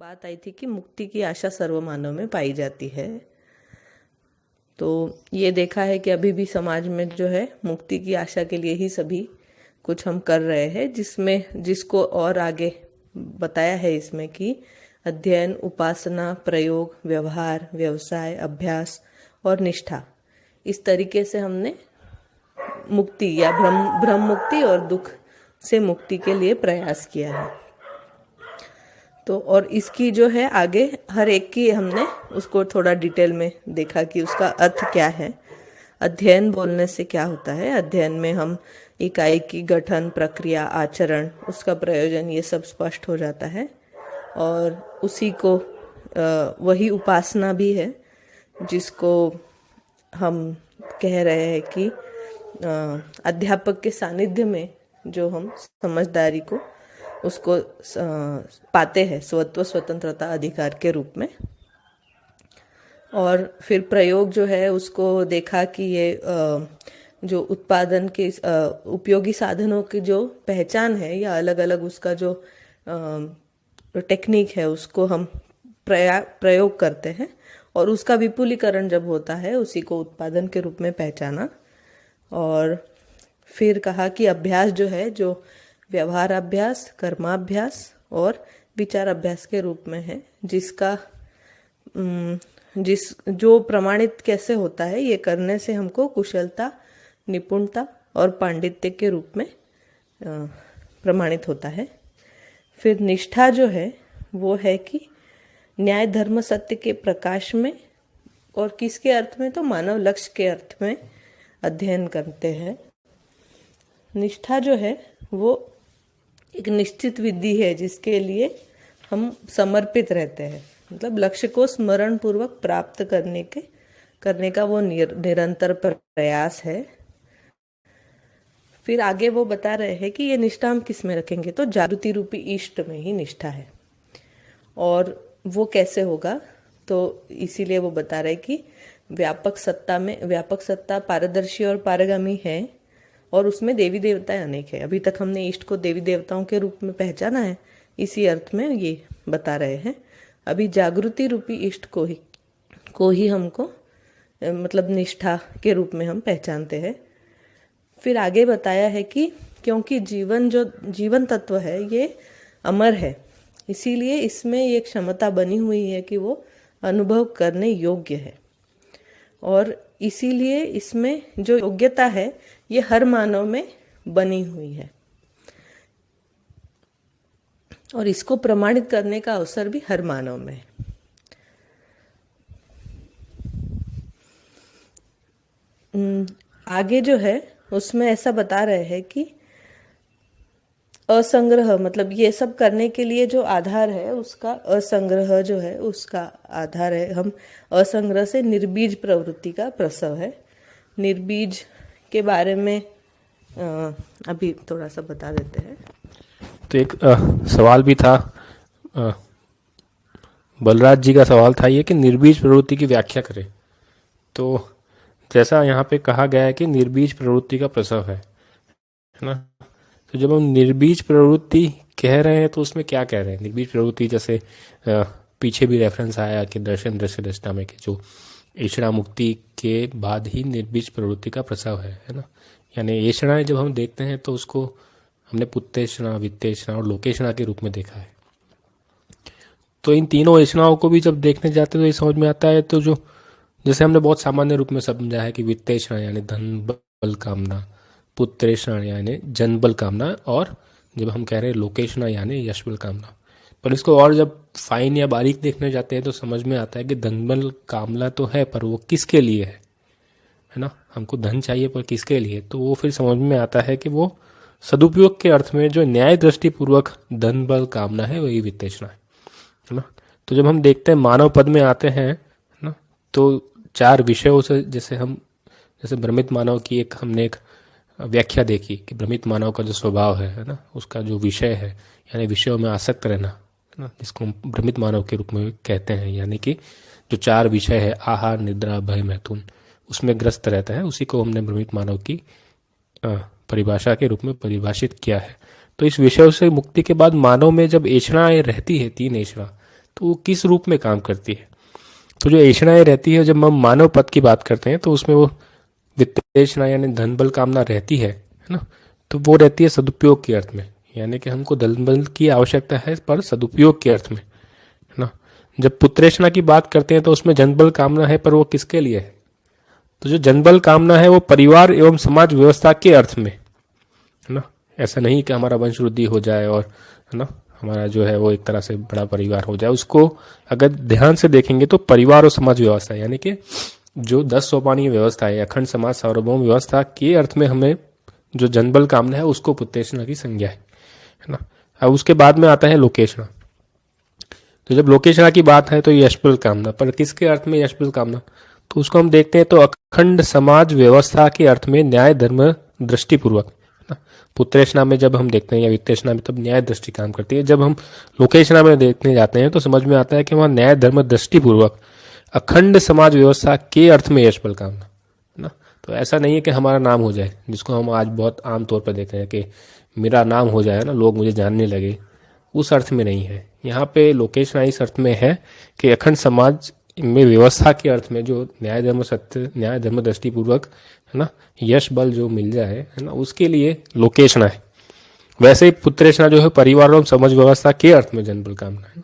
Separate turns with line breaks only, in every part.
बात आई थी कि मुक्ति की आशा सर्वमानव में पाई जाती है। तो ये देखा है कि अभी भी समाज में जो है मुक्ति की आशा के लिए ही सभी कुछ हम कर रहे हैं, जिसको और आगे बताया है इसमें कि अध्ययन, उपासना, प्रयोग, व्यवहार, व्यवसाय, अभ्यास और निष्ठा, इस तरीके से हमने मुक्ति या भ्रम मुक्ति और दुख से मुक्ति के लिए प्रयास किया है। तो और इसकी जो है आगे हर एक की हमने उसको थोड़ा डिटेल में देखा कि उसका अर्थ क्या है। अध्ययन बोलने से क्या होता है, अध्ययन में हम इकाई की गठन, प्रक्रिया, आचरण, उसका प्रयोजन, ये सब स्पष्ट हो जाता है। और उसी को वही उपासना भी है जिसको हम कह रहे हैं कि अध्यापक के सानिध्य में जो हम समझदारी को उसको पाते हैं स्वत्व स्वतंत्रता अधिकार के रूप में। और फिर प्रयोग जो है उसको देखा कि ये जो उत्पादन के उपयोगी साधनों की जो पहचान है या अलग अलग उसका जो टेक्निक है उसको हम प्रयोग करते हैं और उसका विपुलीकरण जब होता है उसी को उत्पादन के रूप में पहचाना। और फिर कहा कि अभ्यास जो है जो व्यवहार अभ्यास, कर्माभ्यास और विचार अभ्यास के रूप में है, जो प्रमाणित कैसे होता है, ये करने से हमको कुशलता, निपुणता और पांडित्य के रूप में प्रमाणित होता है। फिर निष्ठा जो है वो है कि न्याय, धर्म, सत्य के प्रकाश में और किसके अर्थ में, तो मानव लक्ष्य के अर्थ में अध्ययन करते हैं। निष्ठा जो है वो एक निश्चित विधि है जिसके लिए हम समर्पित रहते हैं, मतलब लक्ष्य को स्मरण पूर्वक प्राप्त करने का वो निरंतर प्रयास है। फिर आगे वो बता रहे हैं कि ये निष्ठा हम किस में रखेंगे, तो जागृति रूपी इष्ट में ही निष्ठा है। और वो कैसे होगा, तो इसीलिए वो बता रहे कि व्यापक सत्ता पारदर्शी और पारगामी है और उसमें देवी देवताएं अनेक है। अभी तक हमने इष्ट को देवी देवताओं के रूप में पहचाना है, इसी अर्थ में ये बता रहे हैं। अभी जागृति रूपी इष्ट को ही हमको मतलब निष्ठा के रूप में हम पहचानते हैं। फिर आगे बताया है कि क्योंकि जीवन तत्व है ये अमर है, इसीलिए इसमें ये क्षमता बनी हुई है कि वो अनुभव करने योग्य है और इसीलिए इसमें जो योग्यता है ये हर मानव में बनी हुई है और इसको प्रमाणित करने का अवसर भी हर मानव में है। आगे जो है उसमें ऐसा बता रहे हैं कि असंग्रह, मतलब ये सब करने के लिए जो आधार है उसका असंग्रह जो है उसका आधार है। हम असंग्रह से निर्बीज प्रवृत्ति का प्रसव है। निर्बीज के बारे में अभी थोड़ा सा बता देते हैं।
तो एक सवाल भी था, बलराज जी का सवाल था ये कि निर्बीज प्रवृत्ति की व्याख्या करें। तो जैसा यहाँ पे कहा गया है कि निर्बीज प्रवृत्ति का प्रसव है ना, तो जब हम निर्बीज प्रवृत्ति कह रहे हैं तो उसमें क्या कह रहे हैं? निर्बीज प्रवृत्ति जैसे पीछे भी रेफरेंस आया कि दर्शन दृश्य दृष्टा में कि जो ऐषणा मुक्ति के बाद ही निर्बीज प्रवृत्ति का प्रसव है ना। यानी ऐषणाएं जब हम देखते हैं तो उसको हमने पुत्तेषणा, वित्तेषणा और लोकेषणा के रूप में देखा है। तो इन तीनों ऐषणाओं को भी जब देखने जाते हैं तो ये समझ में आता है, तो जो जैसे हमने बहुत सामान्य रूप में समझा है कि वित्तेषणा यानी धन बल कामना, पुत्रेषणा यानी जन बल कामना, और जब हम कह रहे हैं लोकेषणा यानी यश बल कामना। पर इसको और जब फाइन या बारीक देखने जाते हैं तो समझ में आता है कि धन बल कामना तो है पर वो किसके लिए है ना। हमको धन चाहिए पर किसके लिए, तो वो फिर समझ में आता है कि वो सदुपयोग के अर्थ में जो न्याय दृष्टि पूर्वक धन बल कामना है वही वित्तेषणा है ना। तो जब हम देखते हैं मानव पद में आते हैं ना, तो चार विषयों से जैसे भ्रमित मानव की हमने एक व्याख्या देखी कि भ्रमित मानव का जो स्वभाव है ना, उसका जो विषय है यानी विषयों में आसक्त रहना है ना, जिसको हम भ्रमित मानव के रूप में कहते हैं। यानी कि जो चार विषय है आहार, निद्रा, भय, मैथुन, उसमें ग्रस्त रहता है, उसी को हमने भ्रमित मानव की परिभाषा के रूप में परिभाषित किया है। तो इस विषय से मुक्ति के बाद मानव में जब ऐषणाएं रहती है, तीन ऐषणा, तो वो किस रूप में काम करती है। तो जो ऐषणाएं रहती है, जब हम मानव पद की बात करते हैं तो उसमें वो वित्तेषणा यानी धन बल कामना रहती है ना, तो वो रहती है सदुपयोग के अर्थ में, यानी कि हमको धन बल की आवश्यकता है पर सदुपयोग के अर्थ में, है ना। जब पुत्रेषणा की बात करते हैं तो उसमें जनबल कामना है, पर वो किसके लिए है। तो जो जनबल कामना है वो परिवार एवं समाज व्यवस्था के अर्थ में, है ना। ऐसा नहीं कि हमारा वंश वृद्धि हो जाए और, है ना, हमारा जो है वो एक तरह से बड़ा परिवार हो जाए। उसको अगर ध्यान से देखेंगे तो परिवार और समाज व्यवस्था यानी कि जो 10 सोपानी व्यवस्था है, अखंड समाज सार्वभौम व्यवस्था के अर्थ में हमें जो जनबल कामना है उसको पुत्रेषणा की संज्ञा है ना। अब उसके बाद में आता है लोकेषणा। तो जब लोकेषणा की बात है तो यशबल कामना, पर किसके अर्थ में यशबल कामना, तो उसको हम देखते हैं तो अखंड समाज व्यवस्था के अर्थ में न्याय धर्म दृष्टिपूर्वक। पुत्रेषणा में जब हम देखते हैं या वित्तेषणा में तब न्याय दृष्टि काम करती है। जब हम लोकेषणा में देखने जाते हैं तो समझ में आता है कि वहां न्याय धर्म दृष्टिपूर्वक अखंड समाज व्यवस्था के अर्थ में यश बल कामना, है ना। तो ऐसा नहीं है कि हमारा नाम हो जाए, जिसको हम आज बहुत आम तौर पर देखते हैं कि मेरा नाम हो जाए ना, लोग मुझे जानने लगे, उस अर्थ में नहीं है। यहाँ पे लोकेषणा इस अर्थ में है कि अखंड समाज में व्यवस्था के अर्थ में जो न्याय धर्म सत्य न्याय धर्म दृष्टिपूर्वक, है ना, यश बल जो मिल जाए, है ना, उसके लिए लोकेषणा है। वैसे ही पुत्रेषणा जो है परिवार और समाज व्यवस्था के अर्थ में जनबल कामना है।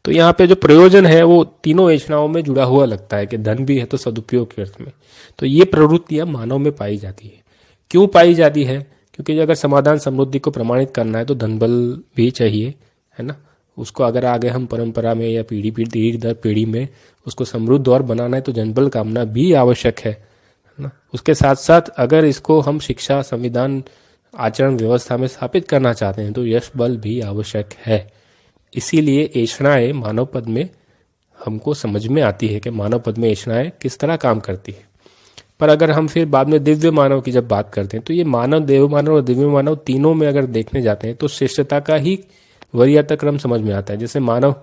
तो यहाँ पे जो प्रयोजन है वो तीनों ऐषणाओं में जुड़ा हुआ लगता है कि धन भी है तो सदुपयोग के अर्थ में। तो ये प्रवृत्तियां मानव में पाई जाती है। क्यों पाई जाती है, क्योंकि अगर समाधान समृद्धि को प्रमाणित करना है तो धन बल भी चाहिए, है ना। उसको अगर आगे हम परंपरा में या पीढ़ी दर पीढ़ी में उसको समृद्ध और बनाना है तो जनबल कामना भी आवश्यक है ना। उसके साथ साथ अगर इसको हम शिक्षा संविधान आचरण व्यवस्था में स्थापित करना चाहते हैं तो यश बल भी आवश्यक है। इसीलिए ऐषणाएं मानव पद में हमको समझ में आती है कि मानव पद में ऐषणाएं किस तरह काम करती है। पर अगर हम फिर बाद में दिव्य मानव की जब बात करते हैं तो ये मानव, देव मानव और दिव्य मानव तीनों में अगर देखने जाते हैं तो श्रेष्ठता का ही वरीयता क्रम समझ में आता है। जैसे मानव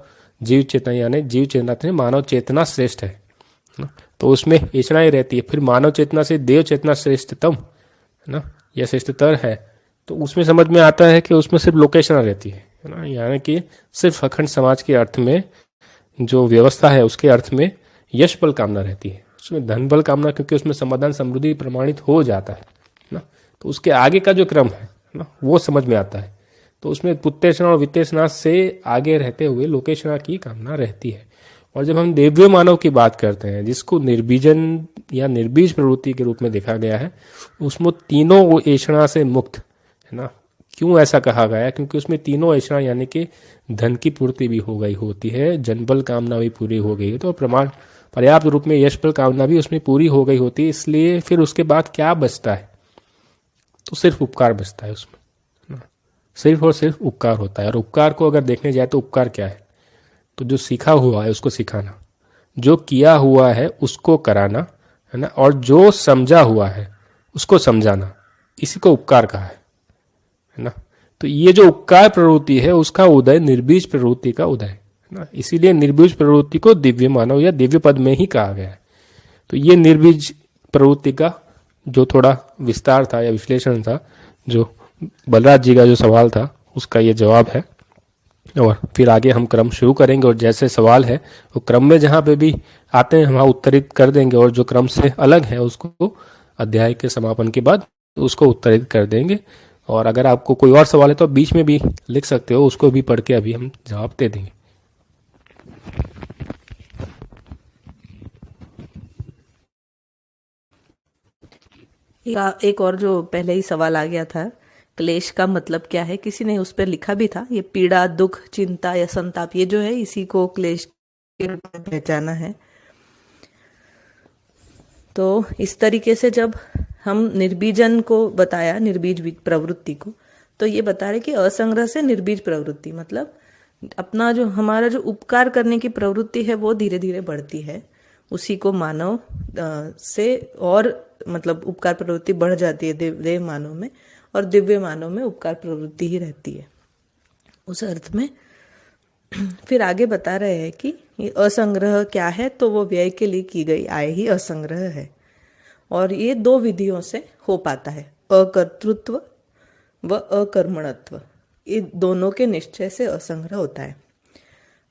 जीव चेतना यानी जीव चेतना से मानव चेतना श्रेष्ठ है ना, तो उसमें ऐषणाएं रहती है। फिर मानव चेतना से देव चेतना श्रेष्ठतम, है ना, या श्रेष्ठतर है, तो उसमें समझ में आता है कि उसमें सिर्फ लोकेषणा रहती है ना, यानी कि सिर्फ अखंड समाज के अर्थ में जो व्यवस्था है उसके अर्थ में यश बल कामना रहती है। उसमें धन बल कामना क्योंकि उसमें समाधान समृद्धि प्रमाणित हो जाता है ना, तो उसके आगे का जो क्रम है ना वो समझ में आता है। तो उसमें पुत्रेषणा और वित्तेषणा से आगे रहते हुए लोकेषणा की कामना रहती है। और जब हम दिव्य मानव की बात करते हैं जिसको निर्बीजन या निर्बीज प्रवृत्ति के रूप में देखा गया है, उसमें तीनों ऐषणा से मुक्त, है ना। क्यों ऐसा कहा गया, क्योंकि उसमें तीनों ऐषणा यानी कि धन की पूर्ति भी हो गई होती है, जनबल कामना भी पूरी हो गई है, तो प्रमाण पर्याप्त रूप में यश बल कामना भी उसमें पूरी हो गई होती है। इसलिए फिर उसके बाद क्या बचता है, तो सिर्फ उपकार बचता है उसमें, सिर्फ और सिर्फ उपकार होता है। और उपकार को अगर देखने जाए तो उपकार क्या है, तो जो सीखा हुआ है उसको सिखाना, जो किया हुआ है उसको कराना, है ना, और जो समझा हुआ है उसको समझाना, इसी को उपकार कहा है ना। तो ये जो उपकार प्रवृत्ति है उसका उदय निर्बीज प्रवृत्ति का उदय है ना। इसीलिए निर्बीज प्रवृत्ति को दिव्य मानव या दिव्य पद में ही कहा गया है। तो ये निर्बीज प्रवृत्ति का जो थोड़ा विस्तार था या विश्लेषण था, जो बलराज जी का जो सवाल था उसका ये जवाब है। और फिर आगे हम क्रम शुरू करेंगे और जैसे सवाल है वो क्रम में जहाँ पे भी आते हैं वहाँ उत्तरित कर देंगे, और जो क्रम से अलग है उसको अध्याय के समापन के बाद उसको उत्तरित कर देंगे। और अगर आपको कोई और सवाल है तो बीच में भी लिख सकते हो, उसको भी पढ़ के अभी हम जवाब दे देंगे।
एक और जो पहले ही सवाल आ गया था, क्लेश का मतलब क्या है, किसी ने उस पर लिखा भी था, ये पीड़ा दुख चिंता या संताप, ये जो है इसी को क्लेश के रूप में पहचाना है। तो इस तरीके से जब हम निर्बीजन को बताया, निर्बीज प्रवृत्ति को, तो ये बता रहे कि असंग्रह से निर्बीज प्रवृत्ति मतलब अपना जो हमारा जो उपकार करने की प्रवृत्ति है वो धीरे धीरे बढ़ती है, उसी को मानव से और मतलब उपकार प्रवृत्ति बढ़ जाती है देव मानव में, और दिव्य मानव में उपकार प्रवृत्ति ही रहती है उस अर्थ में। फिर आगे बता रहे हैं कि ये असंग्रह क्या है, तो वो व्यय के लिए की गई आय ही असंग्रह है। और ये दो विधियों से हो पाता है, अकर्तृत्व व अकर्मणत्व, ये दोनों के निश्चय से असंग्रह होता है।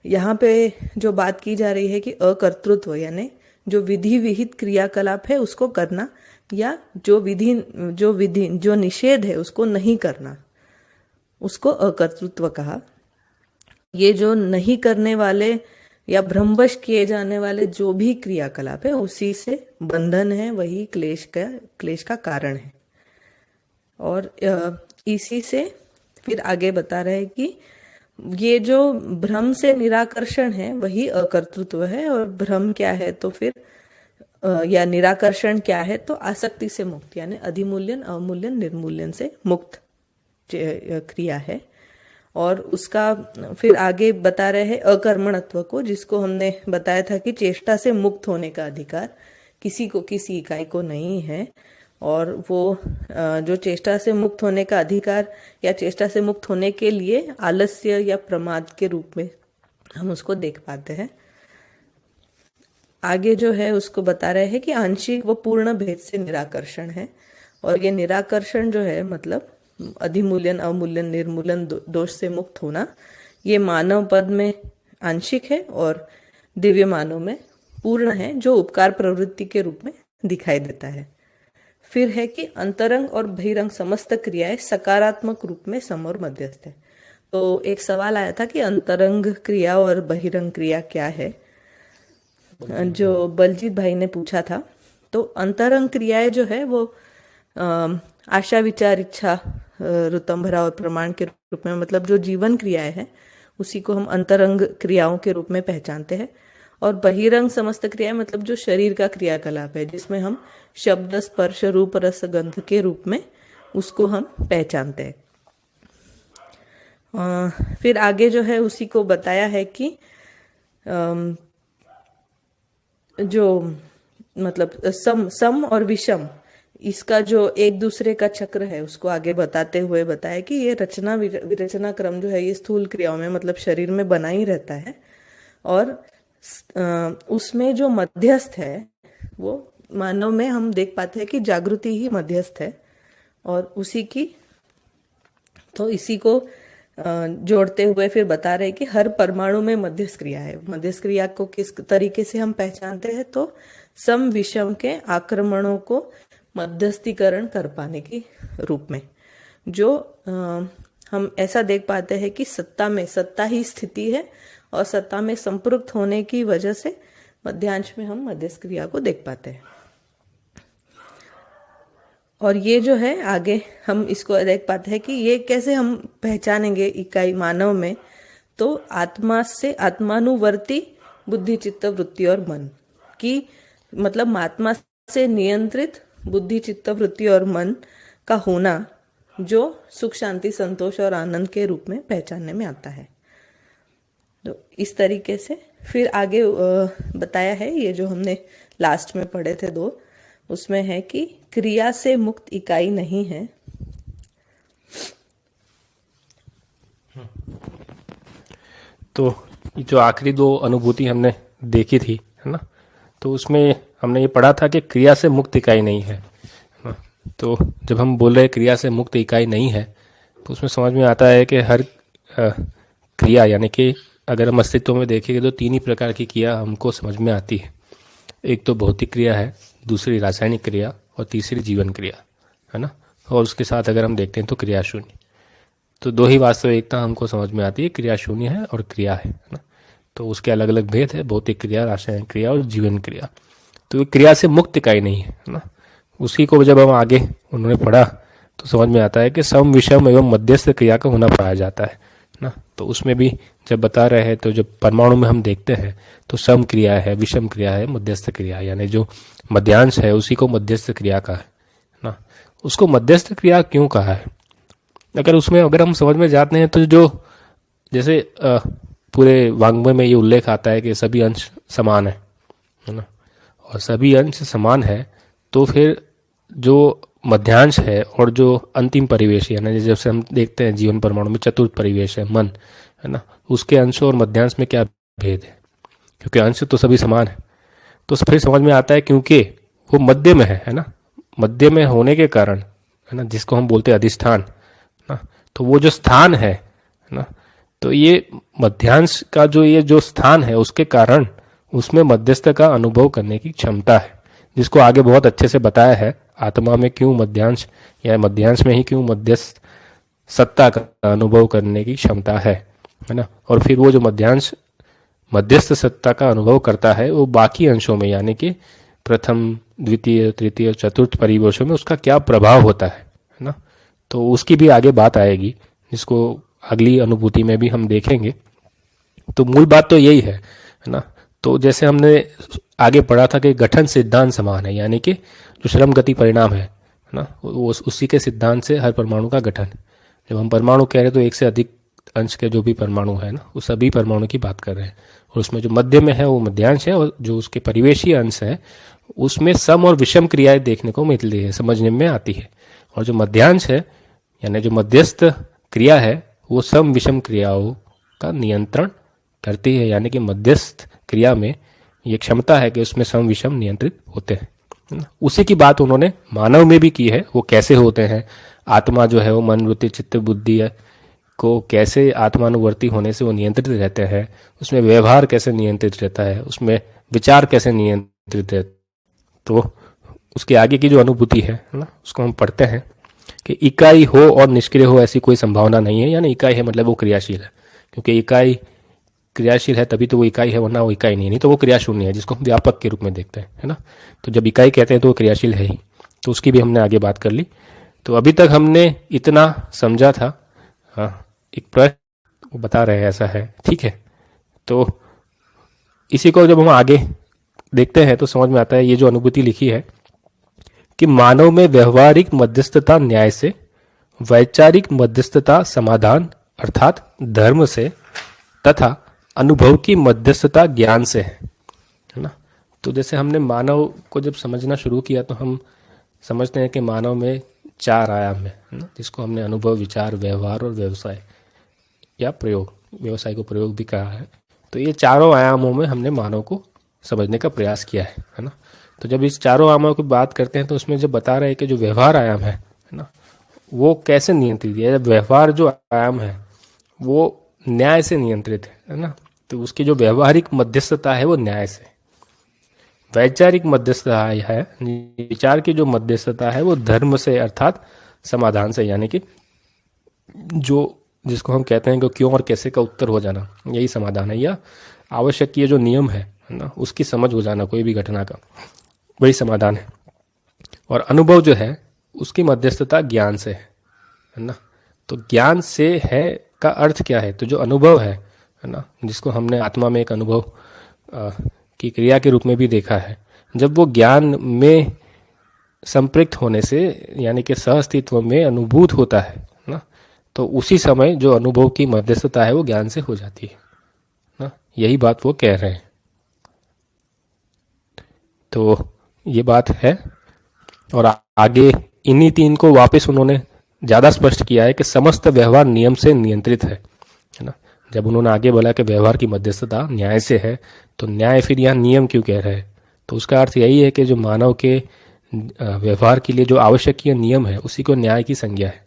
यहाँ पे जो बात की जा रही है कि अकर्तृत्व यानी जो विधि विहित क्रियाकलाप है उसको करना, या जो निषेध है उसको नहीं करना, उसको अकर्तृत्व कहा। ये जो नहीं करने वाले या भ्रमवश किए जाने वाले जो भी क्रियाकलाप है उसी से बंधन है, वही क्लेश का कारण है। और इसी से फिर आगे बता रहे हैं कि ये जो भ्रम से निराकर्षण है वही अकर्तृत्व है, और भ्रम क्या है तो फिर या निराकर्षण क्या है तो आसक्ति से मुक्त यानी अधिमूल्यन, अवमूल्यन, निर्मूल्यन से मुक्त क्रिया है। और उसका फिर आगे बता रहे हैं अकर्मणत्व को, जिसको हमने बताया था कि चेष्टा से मुक्त होने का अधिकार किसी को, किसी इकाई को नहीं है। और वो जो चेष्टा से मुक्त होने का अधिकार या चेष्टा से मुक्त होने के लिए आलस्य या प्रमाद के रूप में हम उसको देख पाते हैं। आगे जो है उसको बता रहे हैं कि आंशिक व पूर्ण भेद से निराकर्षण है। और ये निराकर्षण जो है मतलब अधिमूल्यन, अवमूल्यन, निर्मूलन, दोष से मुक्त होना, ये मानव पद में आंशिक है और दिव्य मानव में पूर्ण है, जो उपकार प्रवृत्ति के रूप में दिखाई देता है। फिर है कि अंतरंग और बहिरंग समस्त क्रियाएं सकारात्मक रूप में सम और मध्यस्थ है। तो एक सवाल आया था कि अंतरंग क्रिया और बहिरंग क्रिया क्या है, जो बलजीत भाई ने पूछा था। तो अंतरंग क्रियाएं जो है वो आशा, विचार, इच्छा, ऋतंभरा और प्रमाण के रूप में, मतलब जो जीवन क्रियाएं हैं उसी को हम अंतरंग क्रियाओं के रूप में पहचानते हैं। और बहिरंग समस्त क्रियाएं मतलब जो शरीर का क्रियाकलाप है, जिसमें हम शब्द, स्पर्श, रूप, रस, गंध के रूप में उसको हम पहचानते हैं। फिर आगे जो है उसी को बताया है कि जो मतलब सम और विषम, इसका जो एक दूसरे का चक्र है उसको आगे बताते हुए बताया कि ये रचना विरचना क्रम जो है ये स्थूल क्रियाओं में मतलब शरीर में बना ही रहता है। और उसमें जो मध्यस्थ है वो मानव में हम देख पाते हैं कि जागृति ही मध्यस्थ है। और इसी को जोड़ते हुए फिर बता रहे कि हर परमाणु में मध्यस्थ क्रिया है। मध्यस्थ क्रिया को किस तरीके से हम पहचानते हैं तो सम विषम के आक्रमणों को मध्यस्थीकरण कर पाने के रूप में, जो हम ऐसा देख पाते हैं कि सत्ता ही स्थिति है, और सत्ता में संपृक्त होने की वजह से मध्यांश में हम मध्यस्थ क्रिया को देख पाते हैं। और ये जो है आगे हम इसको देख पाते हैं कि ये कैसे हम पहचानेंगे इकाई मानव में, तो आत्मा से आत्मानुवर्ती बुद्धि, चित्त, वृत्ति और मन की, मतलब आत्मा से नियंत्रित बुद्धि, चित्त, वृत्ति और मन का होना, जो सुख, शांति, संतोष और आनंद के रूप में पहचानने में आता है। तो इस तरीके से फिर आगे बताया है, ये जो हमने लास्ट में पढ़े थे 2, उसमें है कि क्रिया से मुक्त इकाई नहीं है।
तो जो आखिरी 2 अनुभूति हमने देखी थी, है ना, तो उसमें हमने ये पढ़ा था कि क्रिया से मुक्त इकाई नहीं है। तो जब हम बोल रहे क्रिया से मुक्त इकाई नहीं है तो उसमें समझ में आता है कि हर क्रिया, यानी कि अगर हम अस्तित्व में देखेंगे तो 3 ही प्रकार की क्रिया हमको समझ में आती है। एक तो भौतिक क्रिया है, दूसरी रासायनिक क्रिया और तीसरी जीवन क्रिया, है ना। और उसके साथ अगर हम देखते हैं तो क्रिया शून्य। तो 2 ही वास्तविकता हमको समझ में आती है, क्रिया शून्य है और क्रिया है ना। तो उसके अलग अलग भेद है, भौतिक क्रिया, रासायनिक क्रिया और जीवन क्रिया। तो क्रिया से मुक्त इकाई नहीं है ना। उसी को जब हम आगे उन्होंने पढ़ा तो समझ में आता है कि सम, विषम एवं मध्यस्थ क्रिया का होना पाया जाता है ना। तो उसमें भी जब बता रहे हैं तो जब परमाणु में हम देखते हैं तो सम क्रिया है, विषम क्रिया है, मध्यस्थ क्रिया है, यानी जो मध्यांश है उसी को मध्यस्थ क्रिया का है ना। उसको मध्यस्थ क्रिया क्यों कहा है, अगर हम समझ में जाते हैं तो जो जैसे पूरे वाङ्मय में ये उल्लेख आता है कि सभी अंश समान है ना। और सभी अंश समान है तो फिर जो मध्यांश है और जो अंतिम परिवेश है ना, जैसे हम देखते हैं जीवन परमाणु में चतुर्थ परिवेश है मन, है ना, उसके अंश और मध्यांश में क्या भेद है, क्योंकि अंश तो सभी समान है। तो फिर समझ में आता है क्योंकि वो मध्य में है ना, मध्य में होने के कारण, है ना, जिसको हम बोलते हैं अधिष्ठान ना, तो वो जो स्थान है ना, तो ये मध्यांश का जो स्थान है उसके कारण उसमें मध्यस्थ का अनुभव करने की क्षमता है, जिसको आगे बहुत अच्छे से बताया है आत्मा में क्यों मध्यांश या मध्यांश में ही क्यों मध्यस्थ सत्ता का अनुभव करने की क्षमता है ना। और फिर वो जो मध्यस्थ सत्ता का अनुभव करता है वो बाकी अंशों में यानी कि प्रथम द्वितीय तृतीय चतुर्थ परिवेशों में उसका क्या प्रभाव होता है ना। तो उसकी भी आगे बात आएगी, जिसको अगली अनुभूति में भी हम देखेंगे। तो मूल बात तो यही है ना। तो जैसे हमने आगे पढ़ा था कि गठन सिद्धांत समान है, यानी कि जो श्रम गति परिणाम है ना, वो उसी के सिद्धांत से हर परमाणु का गठन। जब हम परमाणु कह रहे हैं तो एक से अधिक अंश के जो भी परमाणु है ना, वो सभी परमाणु की बात कर रहे हैं। और उसमें जो मध्य में है वो मध्यांश है, और जो उसके परिवेशी अंश है उसमें सम और विषम क्रियाएं देखने को मिलती है, समझने में आती है। और जो मध्यांश है यानी जो मध्यस्थ क्रिया है वो सम विषम क्रियाओं का नियंत्रण करती है, यानी कि मध्यस्थ क्रिया में ये क्षमता है कि उसमें सम विषम नियंत्रित होते हैं। उसी की बात उन्होंने मानव में भी की है। वो कैसे होते हैं, आत्मा जो है वो मन वृत्ति चित्त बुद्धि को कैसे आत्मानुवर्ती होने से वो नियंत्रित रहते हैं, उसमें व्यवहार कैसे नियंत्रित रहता है, उसमें विचार कैसे नियंत्रित रहता है। तो उसके आगे की जो अनुभूति है ना, उसको हम पढ़ते हैं कि इकाई हो और निष्क्रिय हो ऐसी कोई संभावना नहीं है। यानी इकाई है मतलब वो क्रियाशील है, क्योंकि इकाई क्रियाशील है तभी तो वो इकाई है, वरना वो इकाई नहीं तो वो क्रियाशून्य है, जिसको हम व्यापक के रूप में देखते हैं, है ना। तो जब इकाई कहते हैं तो वो क्रियाशील है ही। तो उसकी भी हमने आगे बात कर ली। तो अभी तक हमने इतना समझा था। हाँ, एक प्रश्न वो बता रहे हैं ऐसा है, ठीक है। तो इसी को जब हम आगे देखते हैं तो समझ में आता है ये जो अनुभूति लिखी है कि मानव में व्यवहारिक मध्यस्थता न्याय से, वैचारिक मध्यस्थता समाधान अर्थात धर्म से, तथा अनुभव की मध्यस्थता ज्ञान से है ना। तो जैसे हमने मानव को जब समझना शुरू किया तो हम समझते हैं कि मानव में 4 आयाम है ना, जिसको हमने अनुभव, विचार, व्यवहार और व्यवसाय या प्रयोग, व्यवसाय को प्रयोग भी कहा है। तो ये चारों आयामों में हमने मानव को समझने का प्रयास किया है ना। तो जब इस चारों आयामों की बात करते हैं तो उसमें जब बता रहे हैं कि जो व्यवहार आयाम है ना, वो कैसे नियंत्रित है। जब व्यवहार जो आयाम है वो न्याय से नियंत्रित है ना, तो उसकी जो व्यवहारिक मध्यस्थता है वो न्याय से। वैचारिक मध्यस्थता है, विचार की जो मध्यस्थता है वो धर्म से अर्थात समाधान से, यानी कि जो जिसको हम कहते हैं कि क्यों और कैसे का उत्तर हो जाना, यही समाधान है। या आवश्यक ये जो नियम है ना, उसकी समझ हो जाना कोई भी घटना का, वही समाधान है। और अनुभव जो है उसकी मध्यस्थता ज्ञान से है ना। तो ज्ञान से है का अर्थ क्या है, तो जो अनुभव है ना, जिसको हमने आत्मा में एक अनुभव की क्रिया के रूप में भी देखा है, जब वो ज्ञान में संपृक्त होने से यानी कि सहअस्तित्व में अनुभूत होता है ना, तो उसी समय जो अनुभव की मध्यस्थता है वो ज्ञान से हो जाती है ना। यही बात वो कह रहे हैं। तो ये बात है। और आगे इन्हीं 3 को वापस उन्होंने ज़्यादा स्पष्ट किया है कि समस्त व्यवहार नियम से नियंत्रित है ना। जब उन्होंने आगे बोला कि व्यवहार की मध्यस्थता न्याय से है, तो न्याय फिर यहाँ नियम क्यों कह रहे हैं, तो उसका अर्थ यही है कि जो मानव के व्यवहार के लिए जो आवश्यकीय नियम है उसी को न्याय की संज्ञा है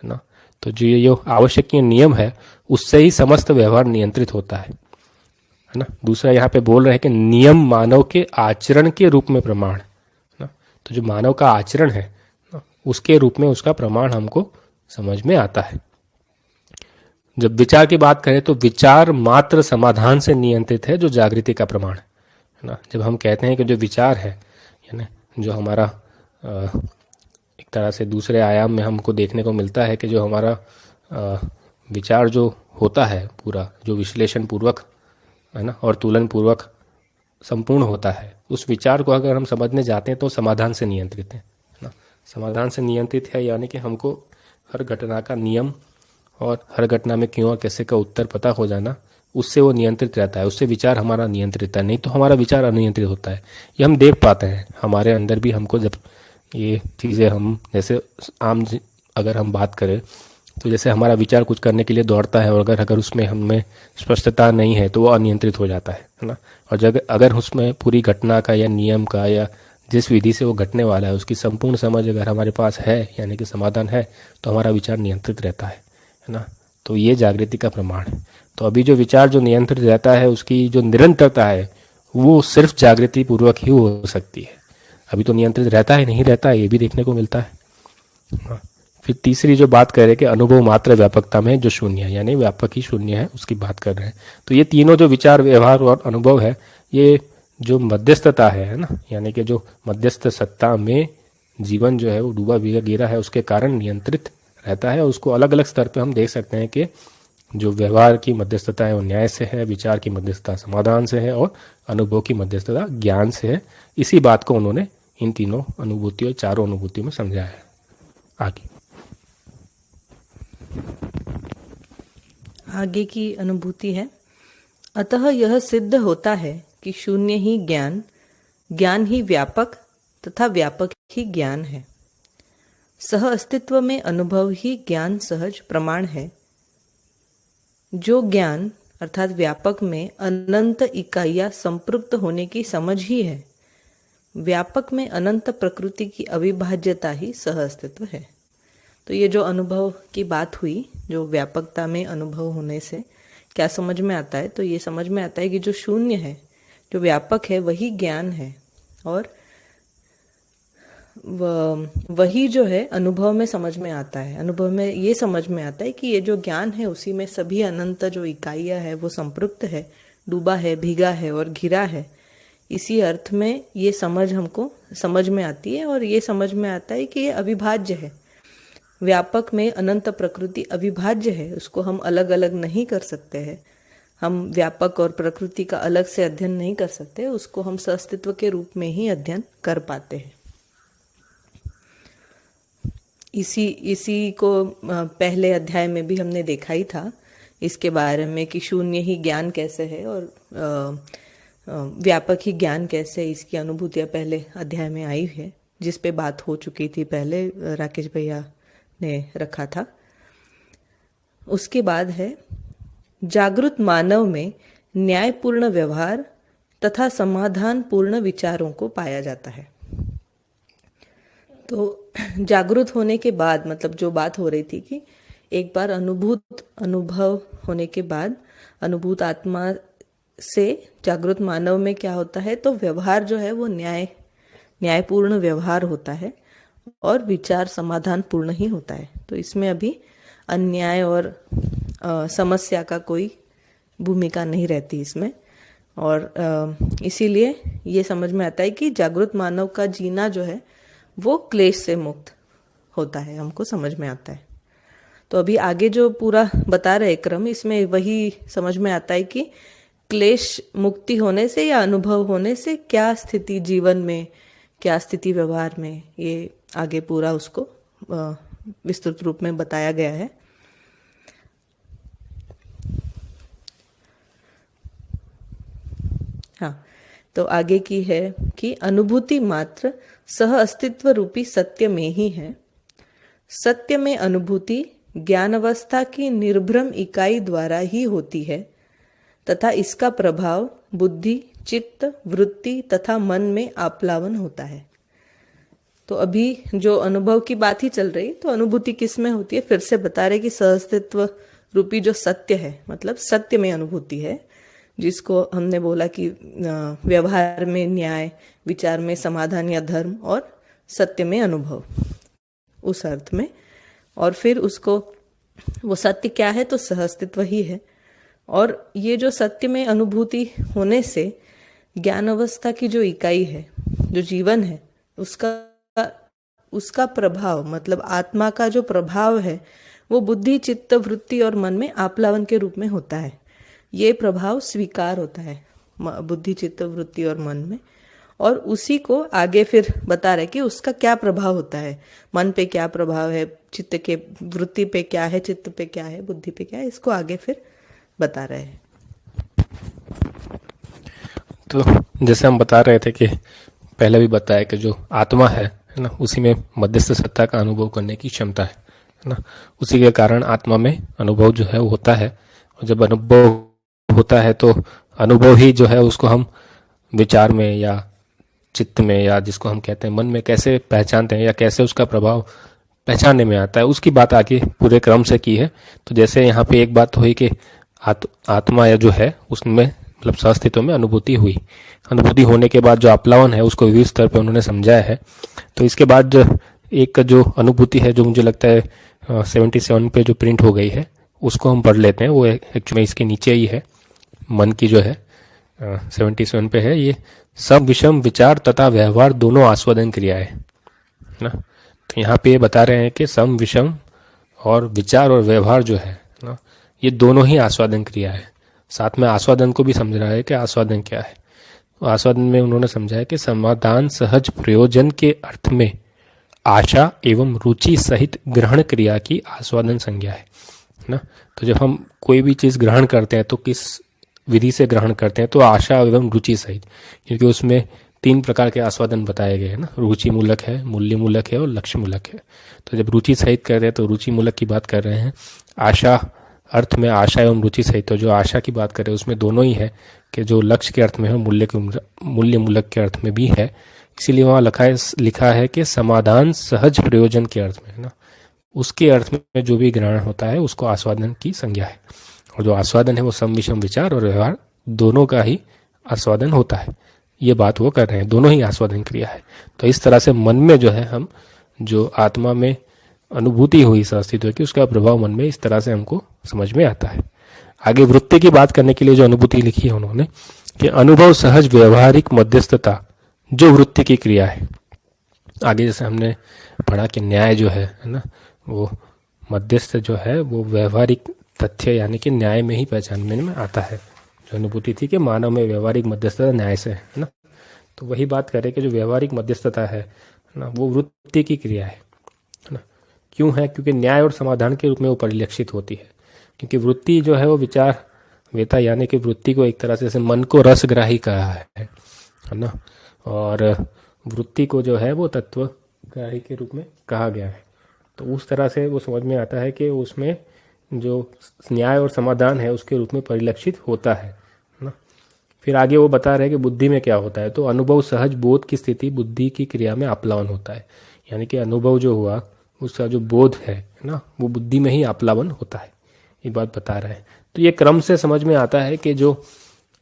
ना। तो जो आवश्यकीय नियम है उससे ही समस्त व्यवहार नियंत्रित होता है ना। दूसरा यहाँ पे बोल रहे हैं कि नियम मानव के आचरण के रूप में प्रमाण ना। तो जो मानव का आचरण है ना, उसके रूप में उसका प्रमाण हमको समझ में आता है। जब विचार की बात करें तो विचार मात्र समाधान से नियंत्रित है, जो जागृति का प्रमाण है ना। जब हम कहते हैं कि जो विचार है यानी जो हमारा एक तरह से दूसरे आयाम में हमको देखने को मिलता है कि जो हमारा विचार जो होता है पूरा, जो विश्लेषण पूर्वक है ना और तुलन पूर्वक संपूर्ण होता है, उस विचार को अगर हम समझने जाते हैं तो समाधान से नियंत्रित है ना। समाधान से नियंत्रित है यानी कि हमको हर घटना का नियम और हर घटना में क्यों और कैसे का उत्तर पता हो जाना, उससे वो नियंत्रित रहता है, उससे विचार हमारा नियंत्रित है। नहीं तो हमारा विचार अनियंत्रित होता है। ये हम देख पाते हैं हमारे अंदर भी। हमको जब ये चीज़ें हम जैसे आम अगर हम बात करें तो जैसे हमारा विचार कुछ करने के लिए दौड़ता है, और अगर उसमें हमें स्पष्टता नहीं है तो वो अनियंत्रित हो जाता है ना। और जब अगर उसमें पूरी घटना का या नियम का या जिस विधि से वो घटने वाला है उसकी संपूर्ण समझ अगर हमारे पास है यानी कि समाधान है, तो हमारा विचार नियंत्रित रहता है ना। तो ये जागृति का प्रमाण है। तो अभी जो विचार जो नियंत्रित रहता है उसकी जो निरंतरता है वो सिर्फ जागृति पूर्वक ही हो सकती है। अभी तो नियंत्रित रहता है नहीं रहता है ये भी देखने को मिलता है। हाँ। फिर तीसरी जो बात कर रहे हैं कि अनुभव मात्र व्यापकता में जो शून्य है, यानी व्यापक ही शून्य है, उसकी बात कर रहे हैं। तो ये तीनों जो विचार, व्यवहार और अनुभव है, ये जो मध्यस्थता है ना, यानी कि जो मध्यस्थ सत्ता में जीवन जो है वो डूबा भीगा गिरा है, उसके कारण नियंत्रित रहता है। उसको अलग अलग स्तर पे हम देख सकते हैं कि जो व्यवहार की मध्यस्थता है वो न्याय से है, विचार की मध्यस्थता समाधान से है, और अनुभव की मध्यस्थता ज्ञान से है। इसी बात को उन्होंने इन तीनों अनुभूतियों, चारों अनुभूतियों में समझाया है। आगे
आगे की अनुभूति है, अतः यह सिद्ध होता है कि शून्य ही ज्ञान, ज्ञान ही व्यापक तथा व्यापक ही ज्ञान है। सह अस्तित्व में अनुभव ही ज्ञान सहज प्रमाण है। जो ज्ञान अर्थात व्यापक में अनंत इकाइयां संपृक्त होने की समझ ही है, व्यापक में अनंत प्रकृति की अविभाज्यता ही सह अस्तित्व है। तो ये जो अनुभव की बात हुई, जो व्यापकता में अनुभव होने से क्या समझ में आता है, तो ये समझ में आता है कि जो शून्य है, जो व्यापक है, वही ज्ञान है, और वही जो है अनुभव में समझ में आता है। अनुभव में ये समझ में आता है कि ये जो ज्ञान है उसी में सभी अनंत जो इकाइयां है वो संपृक्त है, डूबा है, भीगा है और घिरा है। इसी अर्थ में ये समझ हमको समझ में आती है, और ये समझ में आता है कि ये अविभाज्य है। व्यापक में अनंत प्रकृति अविभाज्य है, उसको हम अलग अलग नहीं कर सकते हैं। हम व्यापक और प्रकृति का अलग से अध्ययन नहीं कर सकते, उसको हम सअस्तित्व के रूप में ही अध्ययन कर पाते हैं। इसी को पहले अध्याय में भी हमने देखा ही था, इसके बारे में कि शून्य ही ज्ञान कैसे है और व्यापक ही ज्ञान कैसे है। इसकी अनुभूतियां पहले अध्याय में आई है, जिस पे बात हो चुकी थी पहले, राकेश भैया ने रखा था। उसके बाद है, जागृत मानव में न्यायपूर्ण व्यवहार तथा समाधान पूर्ण विचारों को पाया जाता है। तो जागृत होने के बाद, मतलब जो बात हो रही थी कि एक बार अनुभव होने के बाद अनुभूत आत्मा से जागृत मानव में क्या होता है, तो व्यवहार जो है वो न्यायपूर्ण व्यवहार होता है, और विचार समाधान पूर्ण ही होता है। तो इसमें अभी अन्याय और समस्या का कोई भूमिका नहीं रहती इसमें, और इसीलिए ये समझ में आता है कि जागृत मानव का जीना जो है वो क्लेश से मुक्त होता है, हमको समझ में आता है। तो अभी आगे जो पूरा बता रहे क्रम, इसमें वही समझ में आता है कि क्लेश मुक्ति होने से या अनुभव होने से क्या स्थिति जीवन में, क्या स्थिति व्यवहार में, ये आगे पूरा उसको विस्तृत रूप में बताया गया है। हाँ, तो आगे की है कि अनुभूति मात्र सह अस्तित्व रूपी सत्य में ही है। सत्य में अनुभूति ज्ञान अवस्था की निर्भ्रम इकाई द्वारा ही होती है, तथा इसका प्रभाव बुद्धि, चित्त, वृत्ति तथा मन में आप्लावन होता है। तो अभी जो अनुभव की बात ही चल रही, तो अनुभूति किस में होती है, फिर से बता रहे कि सहअस्तित्व रूपी जो सत्य है, मतलब सत्य में अनुभूति है, जिसको हमने बोला कि व्यवहार में न्याय, विचार में समाधान या धर्म, और सत्य में अनुभव, उस अर्थ में। और फिर उसको, वो सत्य क्या है, तो सहअस्तित्व ही है। और ये जो सत्य में अनुभूति होने से ज्ञान अवस्था की जो इकाई है, जो जीवन है, उसका प्रभाव, मतलब आत्मा का जो प्रभाव है, वो बुद्धि, चित्त, वृत्ति और मन में आप्लावन के रूप में होता है। ये प्रभाव स्वीकार होता है बुद्धि, चित्त, वृत्ति और मन में, और उसी को आगे फिर बता रहे कि उसका क्या प्रभाव होता है, मन पे क्या प्रभाव है, चित्त के, वृत्ति पे क्या है, चित्त पे क्या है, बुद्धि पे क्या है, इसको आगे फिर बता रहे हैं।
तो जैसे हम बता रहे थे कि पहले भी बताया कि जो आत्मा है ना, उसी में मध्यस्थ सत्ता का अनुभव करने की क्षमता है ना, उसी के कारण आत्मा में अनुभव जो है वो होता है। और जब अनुभव होता है तो अनुभव ही जो है उसको हम विचार में या चित्त में, या जिसको हम कहते हैं मन में, कैसे पहचानते हैं या कैसे उसका प्रभाव पहचानने में आता है, उसकी बात आगे पूरे क्रम से की है। तो जैसे यहाँ पे एक बात हुई कि आत्मा या जो है उसमें मतलब सहअस्तित्व में अनुभूति हुई, अनुभूति होने के बाद जो अपलावन है उसको विविध स्तर पे उन्होंने समझाया है। तो इसके बाद एक जो अनुभूति है जो मुझे लगता है 77 पे जो प्रिंट हो गई है उसको हम पढ़ लेते हैं। वो एक्चुअली इसके नीचे ही है, मन की जो है 77 पे है, ये सब विषम विचार तथा व्यवहार दोनों आस्वादन क्रिया है ना। तो यहाँ पे ये बता रहे हैं कि सम विषम और विचार और व्यवहार जो है ना, ये दोनों ही आस्वादन क्रिया है। साथ में आस्वादन को भी समझ रहा है कि आस्वादन क्या है। तो आस्वादन में उन्होंने समझाया कि समाधान सहज प्रयोजन के अर्थ में आशा एवं रुचि सहित ग्रहण क्रिया की आस्वादन संज्ञा है ना। तो जब हम कोई भी चीज़ ग्रहण करते हैं तो किस विधि से ग्रहण करते हैं, तो आशा एवं रुचि सहित, क्योंकि उसमें 3 प्रकार के आस्वादन बताए गए हैं ना, रुचि मूलक है, मूल्य मूलक है और लक्ष्य मूलक है। तो जब रुचि सहित कर रहे हैं तो रुचि मूलक की बात कर रहे हैं। आशा अर्थ में आशा एवं रुचि सहित, तो जो आशा की बात कर रहे हैं उसमें दोनों ही है कि जो लक्ष्य के अर्थ में है, मूल्य मूलक के अर्थ में भी है। इसीलिए वहाँ लिखा है कि समाधान सहज प्रयोजन के अर्थ में है ना, उसके अर्थ में जो भी ग्रहण होता है उसको आस्वादन की संज्ञा है। और जो आस्वादन है वो सम विषम विचार और व्यवहार दोनों का ही आस्वादन होता है, ये बात वो कर रहे हैं, दोनों ही आस्वादन क्रिया है। तो इस तरह से मन में जो है हम जो आत्मा में अनुभूति हुई सहअस्तित्व की, उसका प्रभाव मन में इस तरह से हमको समझ में आता है। आगे वृत्ति की बात करने के लिए जो अनुभूति लिखी है उन्होंने कि अनुभव सहज व्यवहारिक मध्यस्थता जो वृत्ति की क्रिया है। आगे जैसे हमने पढ़ा कि न्याय जो है ना, वो मध्यस्थ जो है वो व्यवहारिक तथ्य यानी कि न्याय में ही पहचानने में आता है। जो अनुभूति थी कि मानव में व्यवहारिक मध्यस्थता न्याय से है ना, तो वही बात करें कि जो व्यवहारिक मध्यस्थता है ना वो वृत्ति की क्रिया है ना। क्यों है? क्योंकि न्याय और समाधान के रूप में वो परिलक्षित होती है। क्योंकि वृत्ति जो है वो विचार वेता यानी कि वृत्ति को एक तरह से मन को रसग्राही कहा है ना, और वृत्ति को जो है वो तत्वग्राही के रूप में कहा गया है। तो उस तरह से वो समझ में आता है कि उसमें जो न्याय और समाधान है उसके रूप में परिलक्षित होता है ना। फिर आगे वो बता रहे हैं कि बुद्धि में क्या होता है। तो अनुभव सहज बोध की स्थिति बुद्धि की क्रिया में आप्लावन होता है, यानी कि अनुभव जो हुआ उसका जो बोध है ना वो बुद्धि में ही आप्लावन होता है, ये बात बता रहे हैं। तो ये क्रम से समझ में आता है कि जो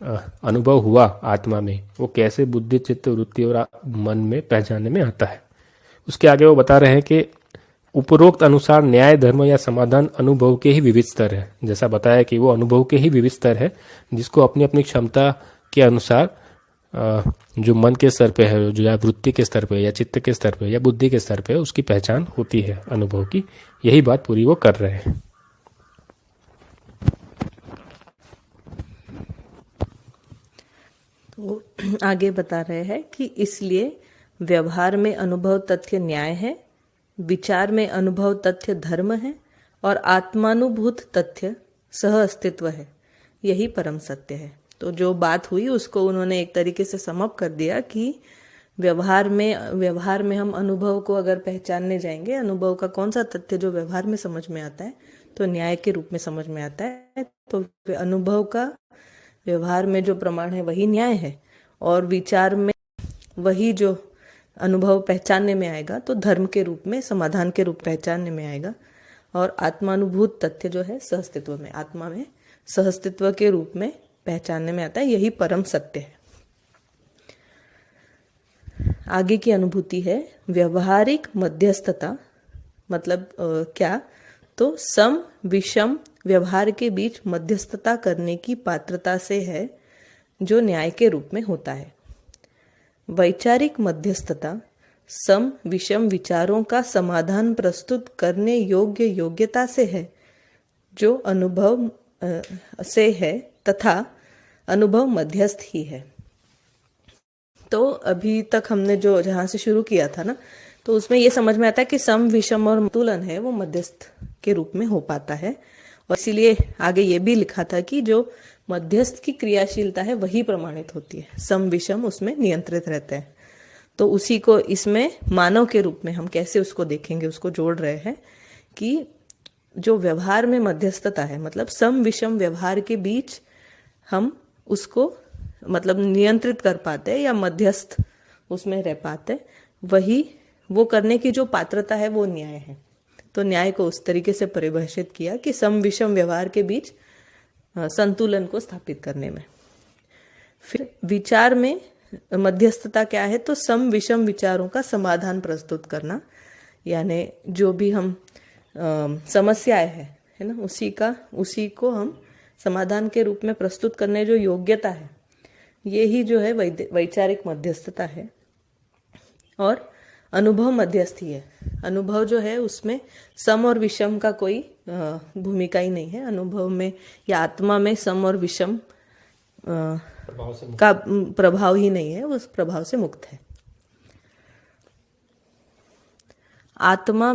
अनुभव हुआ आत्मा में वो कैसे बुद्धि चित्त वृत्ति और मन में पहचानने में आता है। उसके आगे वो बता रहे हैं कि उपरोक्त अनुसार न्याय धर्म या समाधान अनुभव के ही विविध स्तर है। जैसा बताया कि वो अनुभव के ही विविध स्तर है, जिसको अपनी अपनी क्षमता के अनुसार जो मन के स्तर पे है, जो या वृत्ति के स्तर पे या चित्त के स्तर पे या बुद्धि के स्तर पे उसकी पहचान होती है अनुभव की। यही बात पूरी वो कर रहे हैं।
तो आगे बता रहे हैं कि इसलिए व्यवहार में अनुभव तथ्य न्याय है, विचार में अनुभव तथ्य धर्म है और आत्मानुभूत तथ्य सह अस्तित्व है। यही परम सत्य है। तो जो बात हुई उसको उन्होंने एक तरीके से समअप कर दिया कि व्यवहार में हम अनुभव को अगर पहचानने जाएंगे, अनुभव का कौन सा तथ्य जो व्यवहार में समझ में आता है तो न्याय के रूप में समझ में आता है। तो अनुभव का व्यवहार में जो प्रमाण है वही न्याय है, और विचार में वही जो अनुभव पहचानने में आएगा तो धर्म के रूप में, समाधान के रूप पहचानने में आएगा, और आत्मानुभूत तथ्य जो है सहअस्तित्व में, आत्मा में सहअस्तित्व के रूप में पहचानने में आता है। यही परम सत्य है। आगे की अनुभूति है व्यवहारिक मध्यस्थता। मतलब क्या? तो सम विषम व्यवहार के बीच मध्यस्थता करने की पात्रता से है, जो न्याय के रूप में होता है। वैचारिक मध्यस्थता सम विषम विचारों का समाधान प्रस्तुत करने योग्य योग्यता से है, जो अनुभव से है तथा अनुभव मध्यस्थ ही है। तो अभी तक हमने जो जहां से शुरू किया था ना, तो उसमें यह समझ में आता है कि सम विषम और तुलन है वो मध्यस्थ के रूप में हो पाता है, और इसीलिए आगे ये भी लिखा था कि जो मध्यस्थ की क्रियाशीलता है वही प्रमाणित होती है, सम विषम उसमें नियंत्रित रहते हैं। तो उसी को इसमें मानव के रूप में हम कैसे उसको देखेंगे, उसको जोड़ रहे हैं कि जो व्यवहार में मध्यस्थता है, मतलब सम विषम व्यवहार के बीच हम उसको मतलब नियंत्रित कर पाते हैं या मध्यस्थ उसमें रह पाते, वही वो करने की जो पात्रता है वो न्याय है। तो न्याय को उस तरीके से परिभाषित किया कि सम विषम व्यवहार के बीच संतुलन को स्थापित करने में। फिर विचार में मध्यस्थता क्या है, तो सम विषम विचारों का समाधान प्रस्तुत करना, यानी जो भी हम समस्याएं है ना, उसी को हम समाधान के रूप में प्रस्तुत करने जो योग्यता है, ये ही जो है वैचारिक मध्यस्थता है। और अनुभव मध्यस्थी है। अनुभव जो है उसमें सम और विषम का कोई भूमिका ही नहीं है। अनुभव में या आत्मा में सम और विषम का प्रभाव ही नहीं है, उस प्रभाव से मुक्त है। आत्मा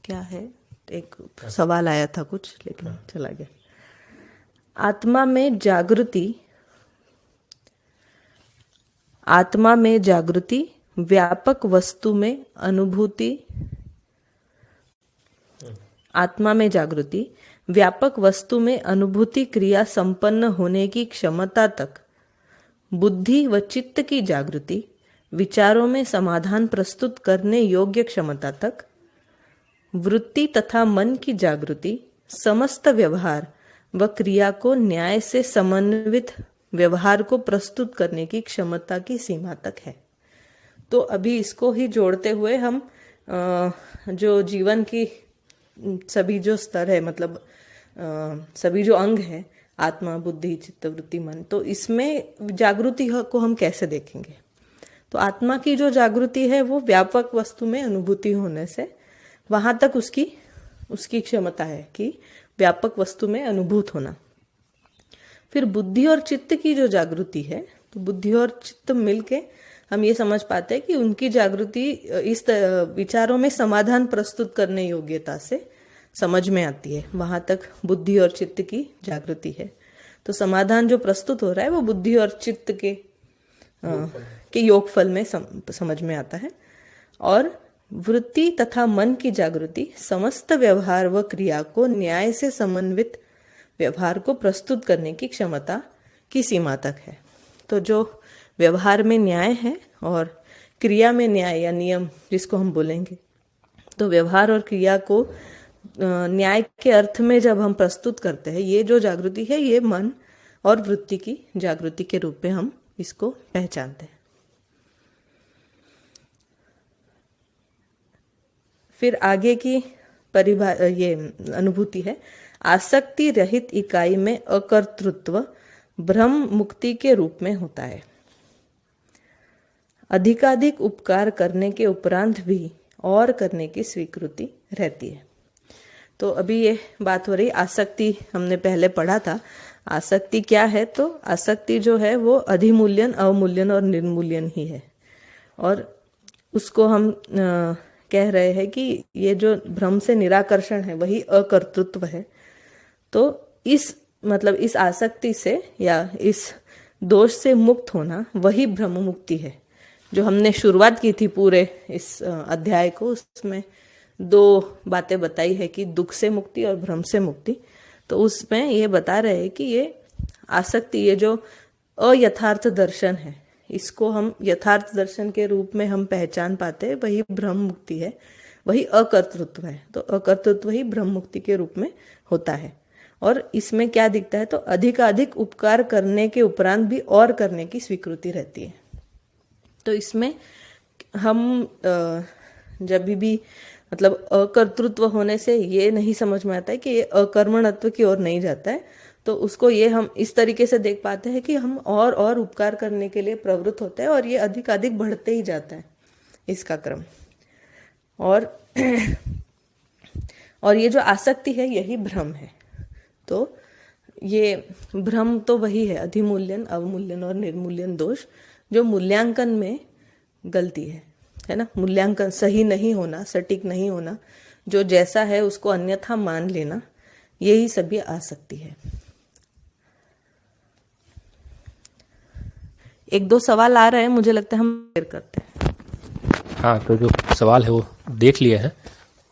क्या है, एक सवाल आया था कुछ लेकिन चला गया। आत्मा में जागृति व्यापक वस्तु में अनुभूति, आत्मा में जागृति व्यापक वस्तु में अनुभूति क्रिया संपन्न होने की क्षमता तक, बुद्धि व चित्त की जागृति विचारों में समाधान प्रस्तुत करने योग्य क्षमता तक, वृत्ति तथा मन की जागृति समस्त व्यवहार व क्रिया को न्याय से समन्वित व्यवहार को प्रस्तुत करने की क्षमता की सीमा तक है। तो अभी इसको ही जोड़ते हुए हम जो जीवन की सभी जो स्तर है, मतलब सभी जो अंग है, आत्मा, बुद्धि, चित्त, वृत्ति, मन, तो इसमें जागृति को हम कैसे देखेंगे। तो आत्मा की जो जागृति है वो व्यापक वस्तु में अनुभूति होने से वहां तक उसकी क्षमता है कि व्यापक वस्तु में अनुभूत होना। फिर बुद्धि और चित्त की जो जागृति है, तो बुद्धि और चित्त मिलके हम ये समझ पाते हैं कि उनकी जागृति इस विचारों में समाधान प्रस्तुत करने योग्यता से समझ में आती है। वहां तक बुद्धि और चित्त की जागृति है। तो समाधान जो प्रस्तुत हो रहा है वो बुद्धि और चित्त के योगफल में समझ में आता है। और वृत्ति तथा मन की जागृति समस्त व्यवहार व क्रिया को न्याय से समन्वित व्यवहार को प्रस्तुत करने की क्षमता की सीमा तक है। तो जो व्यवहार में न्याय है और क्रिया में न्याय या नियम जिसको हम बोलेंगे, तो व्यवहार और क्रिया को न्याय के अर्थ में जब हम प्रस्तुत करते हैं, ये जो जागृति है ये मन और वृत्ति की जागृति के रूप में हम इसको पहचानते हैं। फिर आगे की ये अनुभूति है, आसक्ति रहित इकाई में अकर्तृत्व ब्रह्म मुक्ति के रूप में होता है। अधिकाधिक उपकार करने के उपरांत भी और करने की स्वीकृति रहती है। तो अभी ये बात हो रही आसक्ति, हमने पहले पढ़ा था आसक्ति क्या है। तो आसक्ति जो है वो अधिमूल्यन, अवमूल्यन और निर्मूल्यन ही है। और उसको हम कह रहे हैं कि ये जो भ्रम से निराकर्षण है वही अकर्तृत्व है। तो इस आसक्ति से या इस दोष से मुक्त होना वही ब्रह्म मुक्ति है। जो हमने शुरुआत की थी पूरे इस अध्याय को, उसमें दो बातें बताई है कि दुख से मुक्ति और भ्रम से मुक्ति। तो उसमें ये बता रहे हैं कि ये आसक्ति, ये जो अयथार्थ दर्शन है, इसको हम यथार्थ दर्शन के रूप में हम पहचान पाते हैं, वही ब्रह्म मुक्ति है, वही अकर्तृत्व है। तो अकर्तृत्व ही ब्रह्म मुक्ति के रूप में होता है। और इसमें क्या दिखता है, तो अधिकाधिक उपकार करने के उपरांत भी और करने की स्वीकृति रहती है। तो इसमें हम जब भी मतलब अकर्तृत्व होने से ये नहीं समझ में आता है कि ये अकर्मणत्व की ओर नहीं जाता है। तो उसको ये हम इस तरीके से देख पाते हैं कि हम और उपकार करने के लिए प्रवृत्त होते हैं और ये अधिक बढ़ते ही जाता है इसका क्रम। और ये जो आसक्ति है यही भ्रम है। तो ये भ्रम तो वही है, अधिमूल्यन, अवमूल्यन और निर्मूल्यन दोष, जो मूल्यांकन में गलती है ना। मूल्यांकन सही नहीं होना, सटीक नहीं होना, जो जैसा है उसको अन्यथा मान लेना, यही सभी आसक्ति है। एक दो सवाल आ रहे हैं, मुझे लगता है हम शेयर करते हैं।
हाँ, तो जो सवाल है वो देख लिए हैं।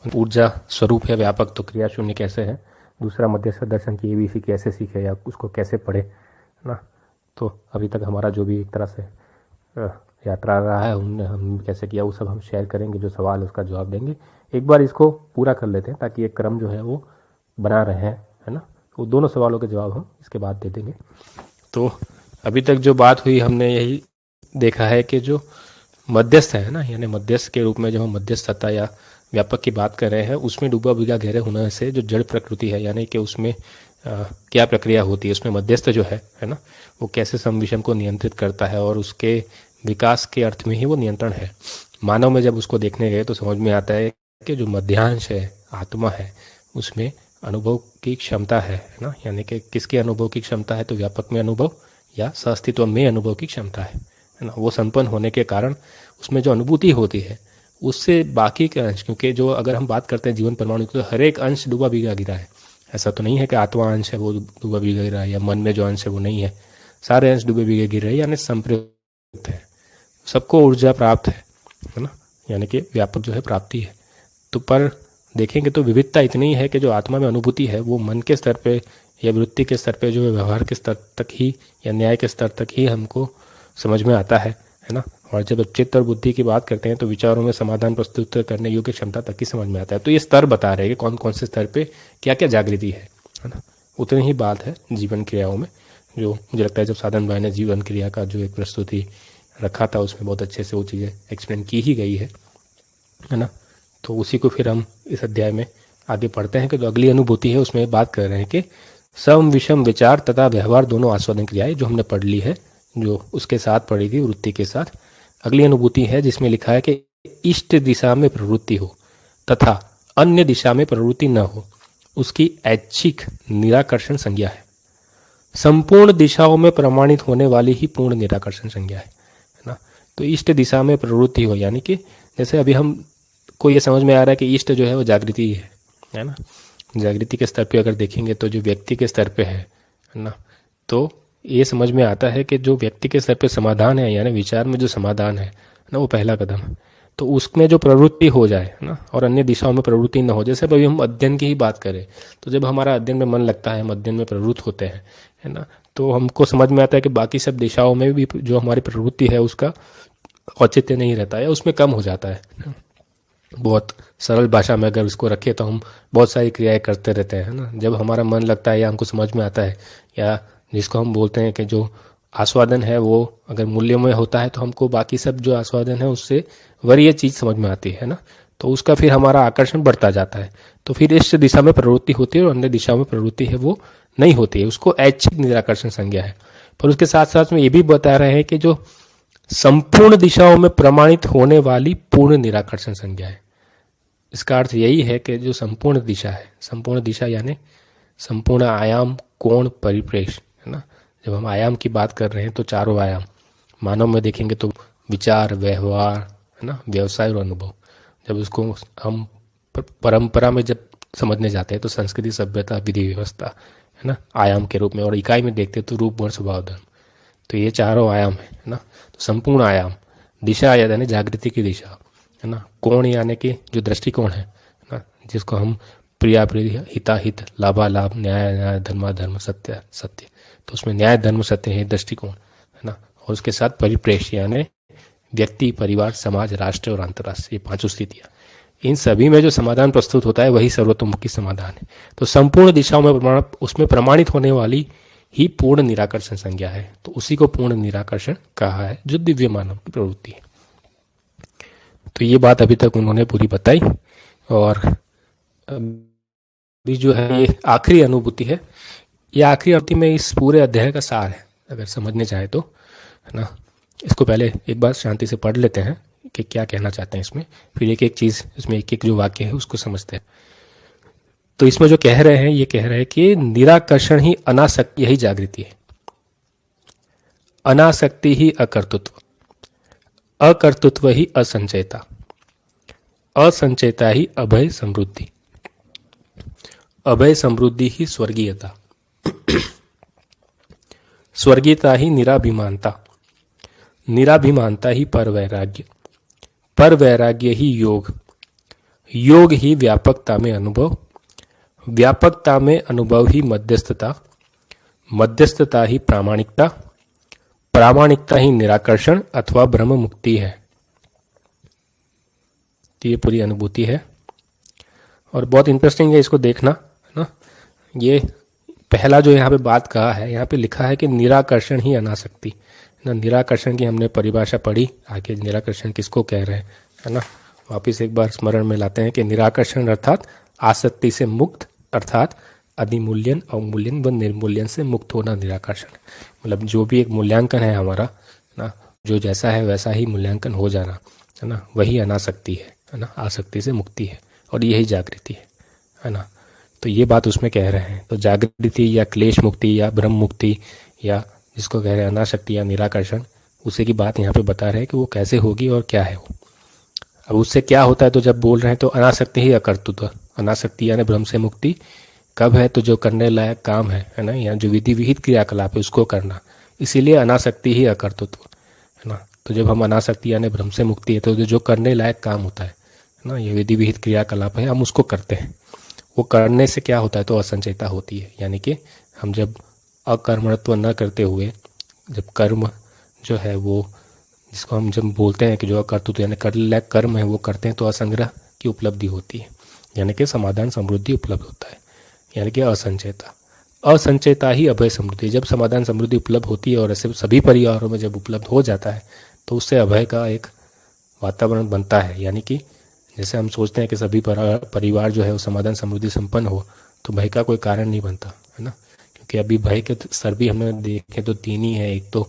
ऊर्जा स्वरूप है व्यापक, तो क्रिया शून्य कैसे है। दूसरा मध्यस्थ दर्शन की ABC कैसे सीखे या उसको कैसे पढ़े, है ना। तो अभी तक हमारा जो भी एक तरह से यात्रा रहा है, हम कैसे किया, वो सब हम शेयर करेंगे, जो सवाल उसका जवाब देंगे। एक बार इसको पूरा कर लेते हैं ताकि एक क्रम जो है वो बना रहे हैं, है ना। वो दोनों सवालों के जवाब हम इसके बाद दे देंगे। तो अभी तक जो बात हुई हमने यही देखा है कि जो मध्यस्थ है ना, यानी मध्यस्थ के रूप में जो हम मध्यस्थता या व्यापक की बात कर रहे हैं, उसमें डूबा भीगा गहरे होने से जो जड़ प्रकृति है, यानी कि उसमें क्या प्रक्रिया होती है, उसमें मध्यस्थ जो है ना, वो कैसे सम विषम को नियंत्रित करता है और उसके विकास के अर्थ में ही वो नियंत्रण है। मानव में जब उसको देखने गए तो समझ में आता है कि जो मध्यांश है, आत्मा है, उसमें अनुभव की क्षमता है ना, यानी कि किसके अनुभव की क्षमता है, तो व्यापक में अनुभव या सअस्तित्व में अनुभव की क्षमता है ना। वो संपन्न होने के कारण उसमें जो अनुभूति होती है उससे बाकी के अंश, क्योंकि जो अगर हम बात करते हैं जीवन परमाणु की, तो हर एक अंश डूबा भीगा गिरा है। ऐसा तो नहीं है कि आत्मा अंश है वो डूबा भीगा गिरा है, या मन में जो अंश है वो नहीं है। सारे अंश डूबे भीगे गिर रहे हैं, यानी संप्रयुक्त है, सबको ऊर्जा प्राप्त है ना, यानी कि व्यापक जो है प्राप्ति है। तो पर देखेंगे तो विविधता इतनी है कि जो आत्मा में अनुभूति है वो मन के स्तर पे या वृत्ति के स्तर पे, जो व्यवहार के स्तर तक ही या न्याय के स्तर तक ही हमको समझ में आता है ना। और जब चित्त और बुद्धि की बात करते हैं तो विचारों में समाधान प्रस्तुत करने योग्य क्षमता तक ही समझ में आता है। तो ये स्तर बता रहे हैं कि कौन कौन से स्तर पे क्या क्या जागृति है ना। उतनी ही बात है जीवन क्रियाओं में, जो मुझे लगता है जब साधन भाई ने जीवन क्रिया का जो एक प्रस्तुति रखा था उसमें बहुत अच्छे से वो चीज़ें एक्सप्लेन की ही गई है ना। तो उसी को फिर हम इस अध्याय में आगे पढ़ते हैं कि जो अगली अनुभूति है उसमें बात कर रहे हैं कि सम विषम विचार तथा व्यवहार दोनों आस्वादन क्रियाएं, जो हमने पढ़ ली है, जो उसके साथ पढ़ी थी वृत्ति के साथ। अगली अनुभूति है जिसमें लिखा है कि इष्ट दिशा में प्रवृत्ति हो तथा अन्य दिशा में प्रवृत्ति न हो, उसकी ऐच्छिक निराकर्षण संज्ञा है। संपूर्ण दिशाओं में प्रमाणित होने वाली ही पूर्ण निराकर्षण संज्ञा है ना। तो इष्ट दिशा में प्रवृत्ति हो, यानी कि जैसे अभी हम को ये समझ में आ रहा है कि इष्ट जो है वो जागृति है ना। जागृति के स्तर पे अगर देखेंगे तो जो व्यक्ति के स्तर पे है ना, तो ये समझ में आता है कि जो व्यक्ति के स्तर पे समाधान है, यानी विचार में जो समाधान है ना, वो पहला कदम है। तो उसमें जो प्रवृत्ति हो जाए ना और अन्य दिशाओं में प्रवृत्ति न हो। जैसे अभी हम अध्ययन की ही बात करें तो जब हमारा अध्ययन में मन लगता है, हम अध्ययन में प्रवृत्त होते हैं, है ना, तो हमको समझ में आता है कि बाकी सब दिशाओं में भी जो हमारी प्रवृत्ति है उसका औचित्य नहीं रहता है, उसमें कम हो जाता है। बहुत सरल भाषा में अगर उसको रखें तो हम बहुत सारी क्रियाएं करते रहते हैं ना। जब हमारा मन लगता है या हमको समझ में आता है, या जिसको हम बोलते हैं कि जो आस्वादन है वो अगर मूल्य में होता है, तो हमको बाकी सब जो आस्वादन है उससे वरीय चीज समझ में आती है ना। तो उसका फिर हमारा आकर्षण बढ़ता जाता है। तो फिर इस दिशा में प्रवृत्ति होती है और अन्य दिशा में प्रवृत्ति है वो नहीं होती है, उसको ऐच्छिक निराकर्षण संज्ञा है। पर उसके साथ साथ में ये भी बता रहे हैं कि जो संपूर्ण दिशाओं में प्रमाणित होने वाली पूर्ण निराकर्षण संज्ञा है। इसका अर्थ यही है कि जो संपूर्ण दिशा है, संपूर्ण दिशा यानी संपूर्ण आयाम, कोण, परिप्रेक्ष्य, है ना। जब हम आयाम की बात कर रहे हैं तो चारों आयाम मानव में देखेंगे तो विचार, व्यवहार, है ना, व्यवसाय और अनुभव। जब उसको हम परंपरा में जब समझने जाते हैं तो संस्कृति, सभ्यता, विधि व्यवस्था, है ना, आयाम के रूप में, और इकाई में देखते हैं तो रूप, गुण, स्वभाव, धर्म। तो ये चारों आयाम है ना। तो संपूर्ण आयाम, दिशा यानी जागृति की दिशा, है ना, कोण यानी कि जो दृष्टिकोण है ना, जिसको हम प्रियाप्रिय, हिताहित, लाभालाभ, न्याय न्याय, धर्माधर्म, सत्य सत्य, तो उसमें न्याय, धर्म, सत्य है दृष्टिकोण, है ना। और उसके साथ परिप्रेक्ष्य यानी व्यक्ति, परिवार, समाज, राष्ट्र और अंतर्राष्ट्र, ये पांचों स्थितियां। इन सभी में जो समाधान प्रस्तुत होता है वही सर्वतोमुखी समाधान है। तो संपूर्ण दिशाओं में उसमें प्रमाणित होने वाली ही पूर्ण निराकर्षण संज्ञा है। तो उसी को पूर्ण निराकर्षण कहा है, जो दिव्य मानव की प्रवृत्ति है। तो ये बात अभी तक उन्होंने पूरी बताई। और अभी जो है ये आखिरी अनुभूति है। ये आखिरी अनुभूति में इस पूरे अध्याय का सार है, अगर समझने चाहे तो, है ना। इसको पहले एक बार शांति से पढ़ लेते हैं कि क्या कहना चाहते हैं इसमें, फिर एक एक चीज इसमें, एक एक जो वाक्य है उसको समझते हैं। तो इसमें जो कह रहे हैं, ये कह रहे हैं कि निराकर्षण ही अनासक्ति, यही जागृति है। अनासक्ति ही अकर्तृत्व, अकर्तृत्व ही असंचयता, असंचयता ही अभय समृद्धि, अभय समृद्धि ही स्वर्गीयता, स्वर्गीयता ही निराभिमानता, निराभिमानता ही पर वैराग्य, पर वैराग्य ही योग, योग ही व्यापकता में अनुभव, व्यापकता में अनुभव ही मध्यस्थता, मध्यस्थता ही प्रामाणिकता, प्रामाणिकता ही निराकर्षण अथवा ब्रह्म मुक्ति है। तो ये पूरी अनुभूति है और बहुत इंटरेस्टिंग है इसको देखना, है ना। ये पहला जो यहाँ पे बात कहा है, यहाँ पे लिखा है कि निराकर्षण ही अनासक्ति, ना। निराकर्षण की हमने परिभाषा पढ़ी, आगे निराकर्षण किसको कह रहे हैं, है ना। वापिस एक बार स्मरण में लाते हैं कि निराकर्षण अर्थात आसक्ति से मुक्त, अर्थात अधिमूल्यन, अवमूल्यन व निर्मूल्यन से मुक्त होना निराकर्षण। मतलब जो भी एक मूल्यांकन है हमारा, ना, जो जैसा है वैसा ही मूल्यांकन हो जाना, है ना, वही अनासक्ति है ना। आसक्ति से मुक्ति है और यही जागृति है ना। तो ये बात उसमें कह रहे हैं। तो जागृति या क्लेश मुक्ति या ब्रह्म मुक्ति या जिसको कह रहे हैं अनासक्ति या निराकर्षण, उसी की बात यहाँ पे बता रहे हैं कि वो कैसे होगी और क्या है वो। अब उससे क्या होता है, तो जब बोल रहे हैं तो अनासक्ति ही अकर्तृत्व, अनासक्ति यानी ब्रह्म से मुक्ति कब है, तो जो करने लायक काम है ना, या जो विधि विहित क्रियाकलाप है उसको करना, इसीलिए अनासक्ति ही अकर्तृत्व, है ना। तो जब हम अनासक्ति यानी ब्रह्म से मुक्ति है तो जो करने लायक काम होता है ना, ये विधि विहित क्रियाकलाप है, हम उसको करते हैं। वो करने से क्या होता है, तो असंचयता होती है। यानी कि हम जब अकर्मणत्व न करते हुए जब कर्म जो है वो, जिसको हम जब बोलते हैं कि जो अकर्तृत्व यानी करने लायक कर्म है वो करते हैं, तो असंग्रह की उपलब्धि होती है, यानी कि समाधान समृद्धि उपलब्ध होता है, यानी कि असंचयता। असंचयता ही अभय समृद्धि। जब समाधान समृद्धि उपलब्ध होती है और ऐसे सभी परिवारों में जब उपलब्ध हो जाता है तो उससे अभय का एक वातावरण बनता है। यानी कि जैसे हम सोचते हैं कि सभी परिवार जो है वो समाधान समृद्धि संपन्न हो, तो भय का कोई कारण नहीं बनता, है ना। क्योंकि अभी भय के स्तर भी हमने देखे तो तीन ही है। एक तो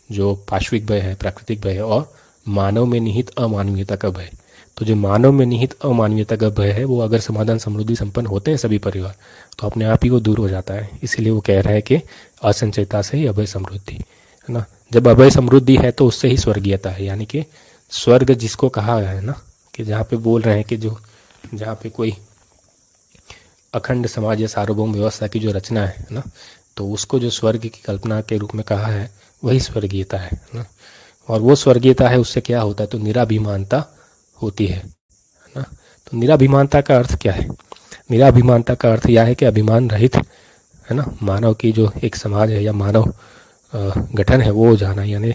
जो पाश्विक भय है, प्राकृतिक भय है, और मानव में निहित अमानवीयता का भय। तो जो मानव में निहित अमानवीयता का भय है वो अगर समाधान समृद्धि संपन्न होते हैं सभी परिवार, तो अपने आप ही वो दूर हो जाता है। इसीलिए वो कह रहा है कि असंचयता से ही अभय समृद्धि, है ना। जब अभय समृद्धि है तो उससे ही स्वर्गीयता है, यानी कि स्वर्ग जिसको कहा है ना, कि जहाँ पे बोल रहे हैं कि जो जहाँ पे कोई अखंड समाज या सार्वभौम व्यवस्था की जो रचना है ना, तो उसको जो स्वर्ग की कल्पना के रूप में कहा है वही स्वर्गीयता है ना। और वो स्वर्गीयता है, उससे क्या होता है, तो निराभिमानता होती है ना। तो निराभिमानता का अर्थ क्या है? निराभिमानता का अर्थ यह है कि अभिमान रहित, है ना, मानव की जो एक समाज है या मानव गठन है वो हो जाना। यानी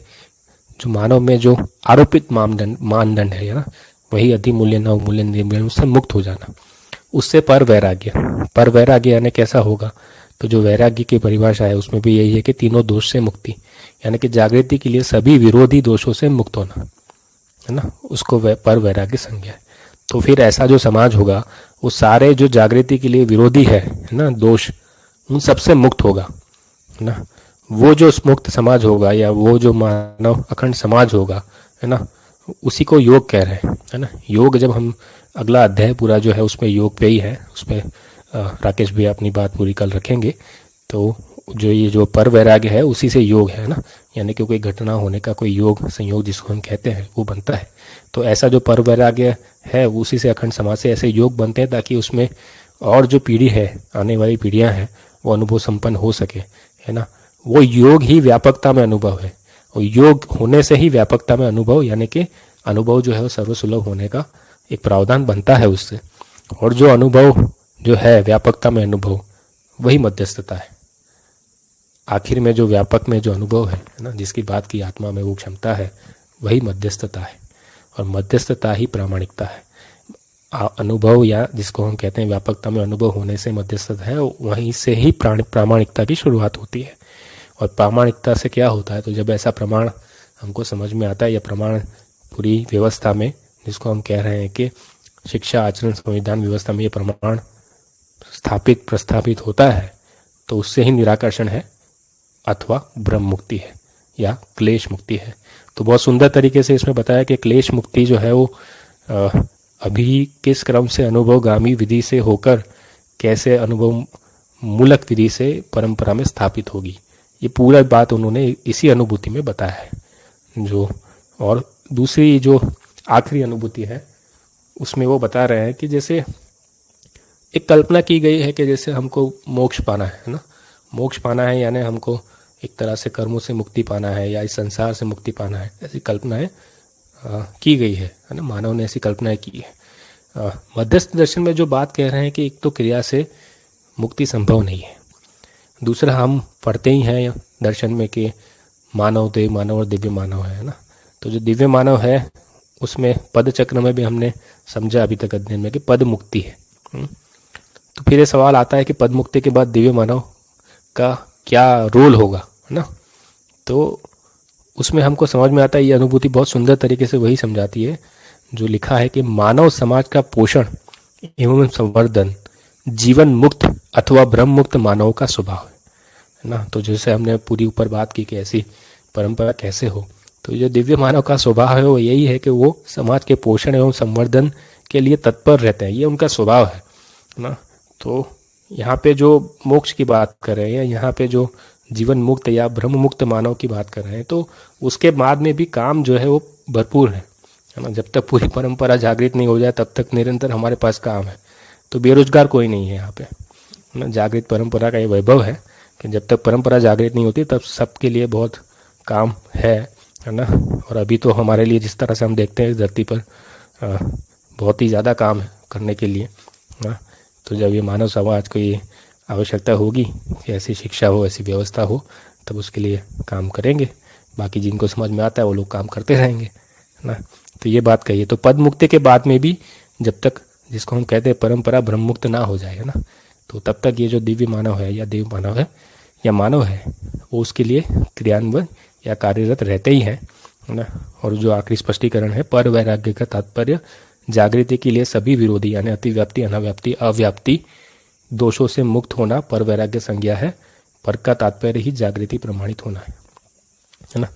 जो मानव में जो आरोपित मानदंड है ना, वही अधिमूल्यन, अवमूल्यन, निर्मूल्यन, उससे मुक्त हो जाना। उससे पर वैराग्य। पर वैराग्य यानी कैसा होगा, तो जो वैराग्य की परिभाषा है उसमें भी यही है कि तीनों दोष से मुक्ति, यानी कि जागृति के लिए सभी विरोधी दोषों से मुक्त होना, है ना, उसको पर वैराग्य संज्ञा है। तो फिर ऐसा जो समाज होगा वो सारे जो जागृति के लिए विरोधी है ना दोष, उन सबसे मुक्त होगा, है ना। वो जो मुक्त समाज होगा या वो जो मानव अखंड समाज होगा, है ना, उसी को योग कह रहे हैं, है ना। योग जब हम अगला अध्याय पूरा जो है उसमें योग पे ही है, उसमें राकेश भी अपनी बात पूरी कल रखेंगे। तो जो ये जो पर वैराग्य है उसी से योग है ना, यानी कि कोई घटना होने का कोई योग संयोग जिसको हम कहते हैं वो बनता है। तो ऐसा जो पर वैराग्य है उसी से अखंड समाज से ऐसे योग बनते हैं ताकि उसमें और जो पीढ़ी है, आने वाली पीढ़ियां हैं, वो अनुभव संपन्न हो सके, है ना। वो योग ही व्यापकता में अनुभव है, और योग होने से ही व्यापकता में अनुभव, यानी कि अनुभव जो है वो सर्वसुलभ होने का एक प्रावधान बनता है उससे। और जो अनुभव जो है व्यापकता में अनुभव, वही मध्यस्थता है। आखिर में जो व्यापक में जो अनुभव है ना, जिसकी बात की आत्मा में वो क्षमता है, वही मध्यस्थता है। और मध्यस्थता ही प्रामाणिकता है। अनुभव या जिसको हम कहते हैं व्यापकता में अनुभव होने से मध्यस्थता है, वहीं से ही प्रामाणिकता की शुरुआत होती है। और प्रामाणिकता से क्या होता है, तो जब ऐसा प्रमाण हमको समझ में आता है, या प्रमाण पूरी व्यवस्था में, जिसको हम कह रहे हैं कि शिक्षा, आचरण, संविधान व्यवस्था में ये प्रमाण प्रस्थापित होता है, तो उससे ही निराकर्षण है अथवा ब्रह्म मुक्ति है या क्लेश मुक्ति है। तो बहुत सुंदर तरीके से इसमें बताया कि क्लेश मुक्ति जो है वो अभी किस क्रम से अनुभवगामी विधि से होकर कैसे अनुभव मूलक विधि से परंपरा में स्थापित होगी, ये पूरा बात उन्होंने इसी अनुभूति में बताया है। जो और दूसरी जो आखिरी अनुभूति है उसमें वो बता रहे हैं कि जैसे एक कल्पना की गई है कि जैसे हमको मोक्ष पाना है ना, मोक्ष पाना है यानी हमको एक तरह से कर्मों से मुक्ति पाना है या इस संसार से मुक्ति पाना है, ऐसी कल्पनाएं की गई है ना, मानव ने ऐसी कल्पनाएं की है। मध्यस्थ दर्शन में जो बात कह रहे हैं कि एक तो क्रिया से मुक्ति संभव नहीं है, दूसरा हम पढ़ते ही हैं दर्शन में कि मानव, देव मानव और दिव्य मानव है ना। तो जो दिव्य मानव है उसमें पद चक्र में भी हमने समझा अभी तक अध्ययन में कि पद मुक्ति है। तो फिर ये सवाल आता है कि पद मुक्ति के बाद दिव्य मानव का क्या रोल होगा, है ना। तो उसमें हमको समझ में आता है, ये अनुभूति बहुत सुंदर तरीके से वही समझाती है जो लिखा है कि मानव समाज का पोषण एवं संवर्धन जीवन मुक्त अथवा ब्रह्म मुक्त मानव का स्वभाव है ना। तो जैसे हमने पूरी ऊपर बात की कि ऐसी परंपरा कैसे हो, तो जो दिव्य मानव का स्वभाव है वो यही है कि वो समाज के पोषण एवं संवर्धन के लिए तत्पर रहते हैं, ये उनका स्वभाव है ना। तो यहाँ पे जो मोक्ष की बात कर रहे हैं, यहाँ पे जो जीवन मुक्त या ब्रह्म मुक्त मानव की बात कर रहे हैं, तो उसके बाद में भी काम जो है वो भरपूर है ना। जब तक पूरी परंपरा जागृत नहीं हो जाए तब तक निरंतर हमारे पास काम है। तो बेरोजगार कोई नहीं है यहाँ पे ना। जागृत परंपरा का ये वैभव है कि जब तक परंपरा जागृत नहीं होती तब सबके लिए बहुत काम है ना। और अभी तो हमारे लिए जिस तरह से हम देखते हैं इस धरती पर बहुत ही ज़्यादा काम है करने के लिए ना। तो जब ये मानव समाज को ये आवश्यकता होगी कि ऐसी शिक्षा हो, ऐसी व्यवस्था हो, तब उसके लिए काम करेंगे। बाकी जिनको समझ में आता है वो लोग काम करते रहेंगे ना। तो ये बात कही है। तो पद मुक्ति के बाद में भी जब तक, जिसको हम कहते हैं परंपरा ब्रह्म मुक्त ना हो जाए, है ना, तो तब तक ये जो दिव्य मानव है या देव मानव है या मानव है वो उसके लिए क्रियान्वयन या कार्यरत रहते ही हैं, है ना। और जो आखिरी स्पष्टीकरण है, पर वैराग्य का तात्पर्य जागृति के लिए सभी विरोधी यानी अतिव्याप्ति, अनाव्याप्ति, अव्याप्ति दोषों से मुक्त होना पर वैराग्य संज्ञा है। पर का तात्पर्य ही जागृति प्रमाणित होना है ना।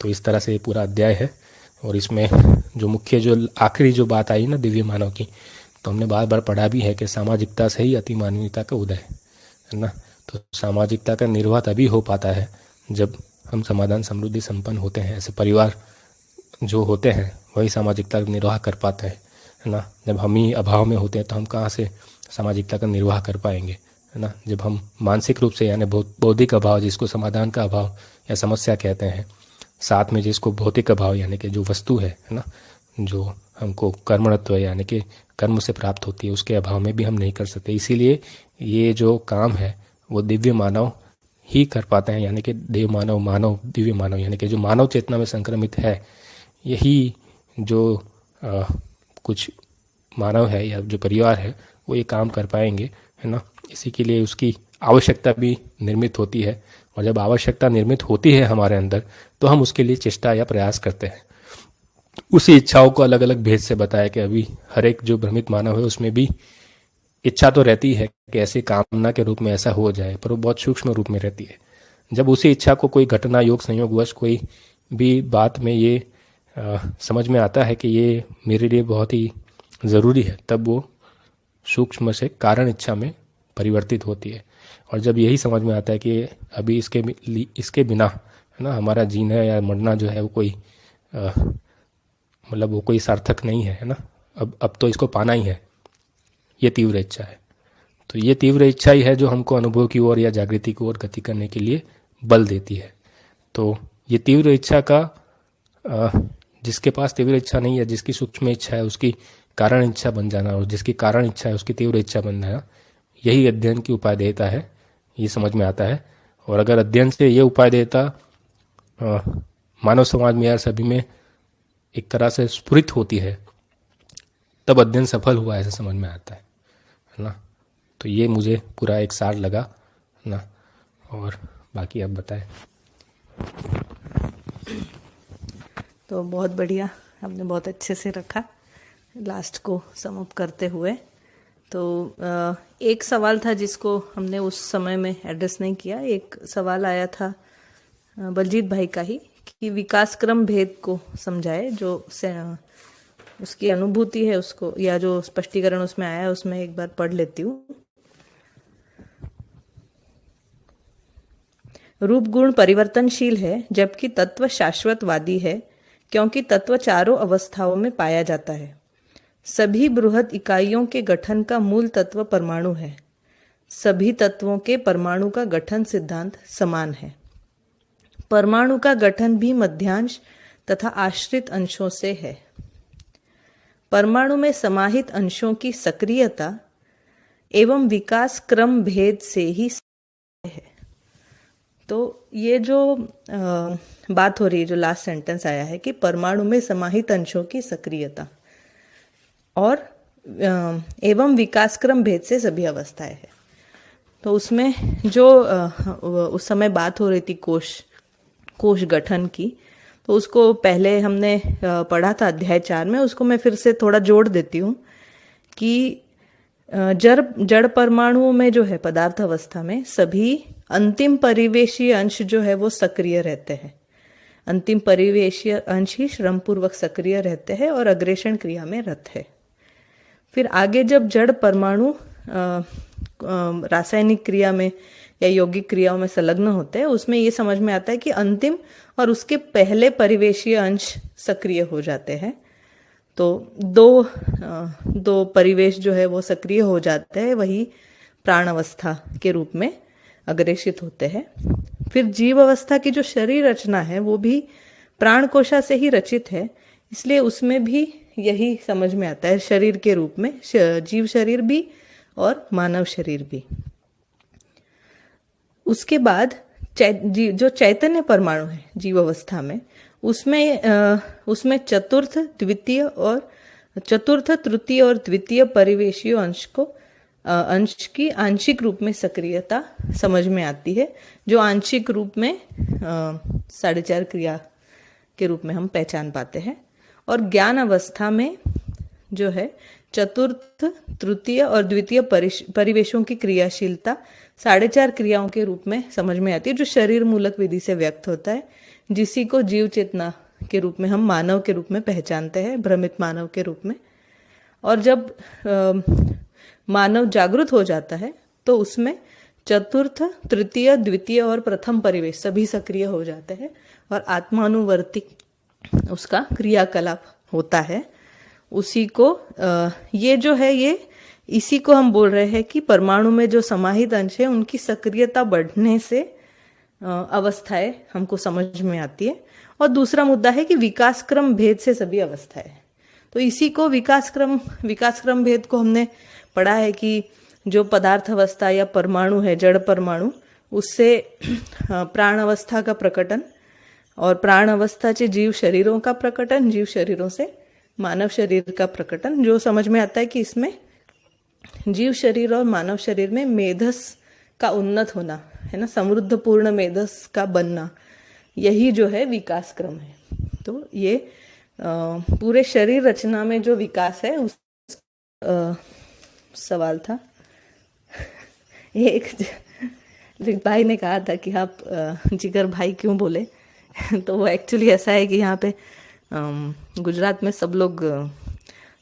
तो इस तरह से ये पूरा अध्याय है। और इसमें जो मुख्य, जो आखिरी जो बात आई ना दिव्य मानव की, तो हमने बार बार पढ़ा भी है कि सामाजिकता से ही अति मानवीयता का उदय है ना। तो सामाजिकता का निर्वाह तभी हो पाता है जब हम समाधान समृद्धि संपन्न होते हैं। ऐसे परिवार जो होते हैं वही सामाजिकता का निर्वाह कर पाते हैं, है ना। जब हम ही अभाव में होते हैं तो हम कहाँ से सामाजिकता का निर्वाह कर पाएंगे, है ना। जब हम मानसिक रूप से यानी बौद्धिक अभाव, जिसको समाधान का अभाव या समस्या कहते हैं, साथ में जिसको भौतिक अभाव यानी कि जो वस्तु है ना, जो हमको कर्मणत्व यानी कि कर्म से प्राप्त होती है, उसके अभाव में भी हम नहीं कर सकते। इसीलिए ये जो काम है वो दिव्य मानव ही कर पाते हैं, यानी कि देव मानव, मानव, दिव्य मानव, यानी कि जो मानव चेतना में संक्रमित है, यही जो कुछ मानव है या जो परिवार है वो ये काम कर पाएंगे, है ना। इसी के लिए उसकी आवश्यकता भी निर्मित होती है। और जब आवश्यकता निर्मित होती है हमारे अंदर तो हम उसके लिए चेष्टा या प्रयास करते हैं। उसी इच्छाओं को अलग अलग भेद से बताया कि अभी हर एक जो भ्रमित मानव है उसमें भी इच्छा तो रहती है कि ऐसी कामना के रूप में ऐसा हो जाए, पर वो बहुत सूक्ष्म रूप में रहती है। जब उसी इच्छा को कोई घटना, योग, संयोगवश कोई भी बात में ये समझ में आता है कि ये मेरे लिए बहुत ही ज़रूरी है, तब वो सूक्ष्म से कारण इच्छा में परिवर्तित होती है। और जब यही समझ में आता है कि अभी इसके बिना, है ना, हमारा जीना या मरना जो है वो कोई मतलब वो कोई सार्थक नहीं है ना। अब तो इसको पाना ही है, ये तीव्र इच्छा है। तो ये तीव्र इच्छा ही है जो हमको अनुभव की ओर या जागृति की ओर गति करने के लिए बल देती है। तो ये तीव्र इच्छा का जिसके पास तीव्र इच्छा नहीं है, जिसकी सूक्ष्म इच्छा है, उसकी कारण इच्छा बन जाना, और जिसकी कारण इच्छा है उसकी तीव्र इच्छा बन जाना, यही अध्ययन की उपादेयता है, ये समझ में आता है। और अगर अध्ययन से ये उपादेयता मानव समाज में या सभी में एक तरह से स्फुरित होती है, तब अध्ययन सफल हुआ ऐसा समझ में आता है ना। तो ये मुझे पूरा एक सार लगा ना। और बाकी आप बताएं।
तो बहुत बढ़िया, आपने बहुत अच्छे से रखा लास्ट को सम अप करते हुए। तो एक सवाल था जिसको हमने उस समय में एड्रेस नहीं किया। एक सवाल आया था बलजीत भाई का ही कि विकास क्रम भेद को समझाए, जो उसकी अनुभूति है उसको, या जो स्पष्टीकरण उसमें आया है उसमें एक बार पढ़ लेती हूँ। रूप गुण परिवर्तनशील है जबकि तत्व शाश्वतवादी है, क्योंकि तत्व चारों अवस्थाओं में पाया जाता है। सभी बृहद इकाइयों के गठन का मूल तत्व परमाणु है। सभी तत्वों के परमाणु का गठन सिद्धांत समान है। परमाणु का गठन भी मध्यांश तथा आश्रित अंशों से है। परमाणु में समाहित अंशों की सक्रियता एवं विकास क्रम भेद से ही है। तो ये जो बात हो रही है, जो लास्ट सेंटेंस आया है कि परमाणु में समाहित अंशों की सक्रियता और एवं विकासक्रम भेद से सभी अवस्थाएं है। तो उसमें जो उस समय बात हो रही थी कोश गठन की, तो उसको पहले हमने पढ़ा था अध्याय 4 में, उसको मैं फिर से थोड़ा जोड़ देती हूँ कि जड़ परमाणुओं में जो है पदार्थ अवस्था में सभी अंतिम परिवेशीय अंश जो है वो सक्रिय रहते हैं। अंतिम परिवेशीय अंश ही श्रम पूर्वक सक्रिय रहते हैं और अग्रेषण क्रिया में रत है। फिर आगे जब जड़ परमाणु रासायनिक क्रिया में या यौगिक क्रियाओं में संलग्न होते हैं, उसमें ये समझ में आता है कि अंतिम और उसके पहले परिवेशीय अंश सक्रिय हो जाते हैं। तो दो परिवेश जो है वो सक्रिय हो जाते हैं, वही प्राण अवस्था के रूप में अग्रेषित होते हैं। फिर जीव अवस्था की जो शरीर रचना है वो भी प्राण कोशा से ही रचित है, इसलिए उसमें भी यही समझ में आता है शरीर के रूप में, जीव शरीर भी और मानव शरीर भी। उसके बाद जो चैतन्य परमाणु है जीव अवस्था में, उसमें चतुर्थ तृतीय और द्वितीय परिवेशीय अंश की आंशिक रूप में सक्रियता समझ में आती है, जो आंशिक रूप में 4.5 क्रिया के रूप में हम पहचान पाते हैं। और ज्ञान अवस्था में जो है चतुर्थ तृतीय और द्वितीय परिवेशों की क्रियाशीलता 4.5 क्रियाओं के रूप में समझ में आती है, जो शरीर मूलक विधि से व्यक्त होता है, जिसी को जीव चेतना के रूप में हम मानव के रूप में पहचानते हैं, भ्रमित मानव के रूप में। और जब मानव जागृत हो जाता है तो उसमें चतुर्थ तृतीय द्वितीय और प्रथम परिवेश सभी सक्रिय हो जाते हैं और आत्मानुवर्ती उसका क्रियाकलाप होता है। उसी को ये जो है ये इसी को हम बोल रहे हैं कि परमाणु में जो समाहित अंश है उनकी सक्रियता बढ़ने से अवस्थाएं हमको समझ में आती है। और दूसरा मुद्दा है कि विकास क्रम भेद से सभी अवस्थाएं। तो इसी को विकास क्रम भेद को हमने पढ़ा है कि जो पदार्थ अवस्था या परमाणु है, जड़ परमाणु, उससे प्राण अवस्था का प्रकटन और प्राण अवस्था से जीव शरीरों का प्रकटन, जीव शरीरों से मानव शरीर का प्रकटन, जो समझ में आता है कि इसमें जीव शरीर और मानव शरीर में मेधस का उन्नत होना है ना, समृद्ध पूर्ण मेधस का बनना, यही जो है विकास क्रम है। तो ये पूरे शरीर रचना में जो विकास है उस सवाल था। एक भाई ने कहा था कि आप जिगर भाई क्यों बोले तो वो एक्चुअली ऐसा है कि यहाँ पे गुजरात में सब लोग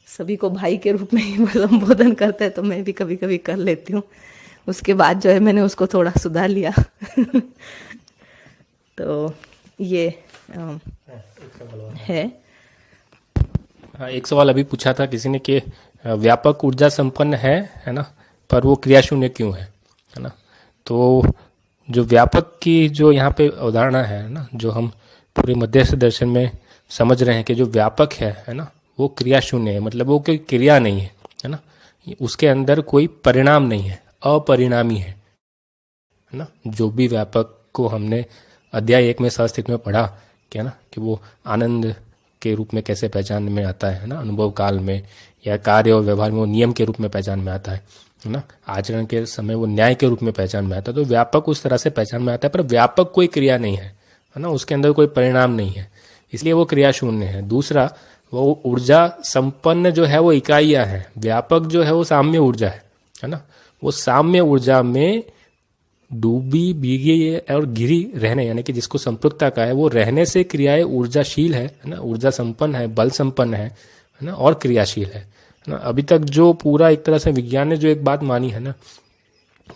सभी को भाई के रूप में ही संबोधन करते हैं, तो मैं भी कभी कभी कर लेती हूँ। उसके बाद जो है मैंने उसको थोड़ा सुधार लिया। तो ये है।
एक सवाल अभी पूछा था किसी ने कि व्यापक ऊर्जा संपन्न है ना, पर वो क्रिया शून्य क्यों है ना। तो जो व्यापक की जो यहाँ पे अवधारणा है ना, जो हम पूरे मध्यस्थ दर्शन में समझ रहे हैं कि जो व्यापक है ना, वो क्रिया शून्य है, मतलब वो कोई क्रिया नहीं है ना, उसके अंदर कोई परिणाम नहीं है, अपरिणामी है ना। जो भी व्यापक को हमने अध्याय 1 में सहस्थित में पढ़ा क्या ना, कि वो आनंद के रूप में कैसे पहचान में आता है ना, अनुभव काल में, या कार्य और व्यवहार में वो नियम के रूप में पहचान में आता है ना, आचरण के समय वो न्याय के रूप में पहचान में आता है। तो व्यापक उस तरह से पहचान में आता है, पर व्यापक कोई क्रिया नहीं है ना, उसके अंदर कोई परिणाम नहीं है, इसलिए वो क्रिया शून्य है। दूसरा, वो ऊर्जा संपन्न जो है वो इकाइयां है, व्यापक जो है वो साम्य ऊर्जा है ना, वो साम्य ऊर्जा में डूबी भीगी और घिरी रहने, यानी कि जिसको संपृक्तता का है, वो रहने से क्रियाएं ऊर्जाशील है ना, ऊर्जा संपन्न है, बल संपन्न है ना, और क्रियाशील है ना। अभी तक जो पूरा एक तरह से विज्ञान ने जो एक बात मानी है ना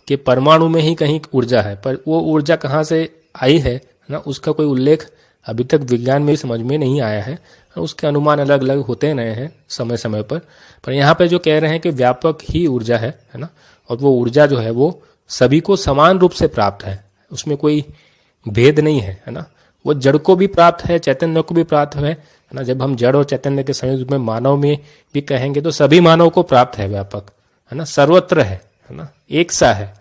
कि परमाणु में ही कहीं ऊर्जा है, पर वो ऊर्जा कहाँ से आई है ना, उसका कोई उल्लेख अभी तक विज्ञान में समझ में नहीं आया है। उसके अनुमान अलग अलग होते रहे हैं समय समय पर यहाँ पे जो कह रहे हैं कि व्यापक ही ऊर्जा है ना, और वो ऊर्जा जो है वो सभी को समान रूप से प्राप्त है, उसमें कोई भेद नहीं है ना। वो जड़ को भी प्राप्त है, चैतन्य को भी प्राप्त है ना। जब हम जड़ और चैतन्य के संयुक्त रूप में मानव में भी कहेंगे तो सभी मानव को प्राप्त है व्यापक है ना, सर्वत्र है ना, एक सा है।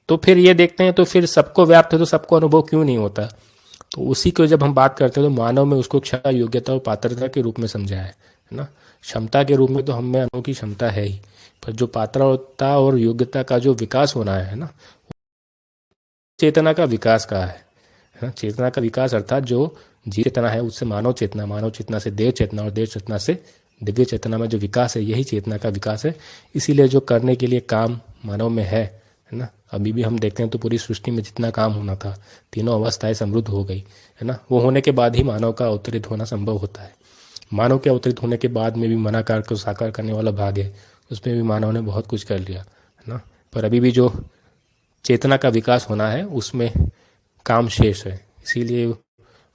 तो फिर ये देखते हैं तो फिर सबको व्याप्त है तो सबको अनुभव क्यों नहीं होता। तो उसी को जब हम बात करते हैं तो मानव में उसको क्षमता, योग्यता और पात्रता के रूप में समझा है ना। क्षमता के रूप में तो हम में अनुभव की क्षमता है ही, पर जो पात्रता और योग्यता का जो विकास होना है ना, चेतना का विकास कहा है ना। चेतना का विकास अर्थात जो जीव चेतना है उससे मानव चेतना, मानव चेतना से देव चेतना और देव चेतना से दिव्य चेतना में जो विकास है, यही चेतना का विकास है। इसीलिए जो करने के लिए काम मानव में है ना, अभी भी हम देखते हैं तो पूरी सृष्टि में जितना काम होना था, तीनों अवस्थाएं समृद्ध हो गई है ना। वो होने के बाद ही मानव का अवतरित होना संभव होता है। मानव के अवतरित होने के बाद में भी मनाकार को साकार करने वाला भाग है, उसमें भी मानव ने बहुत कुछ कर लिया है ना। पर अभी भी जो चेतना का विकास होना है उसमें काम शेष है, इसीलिए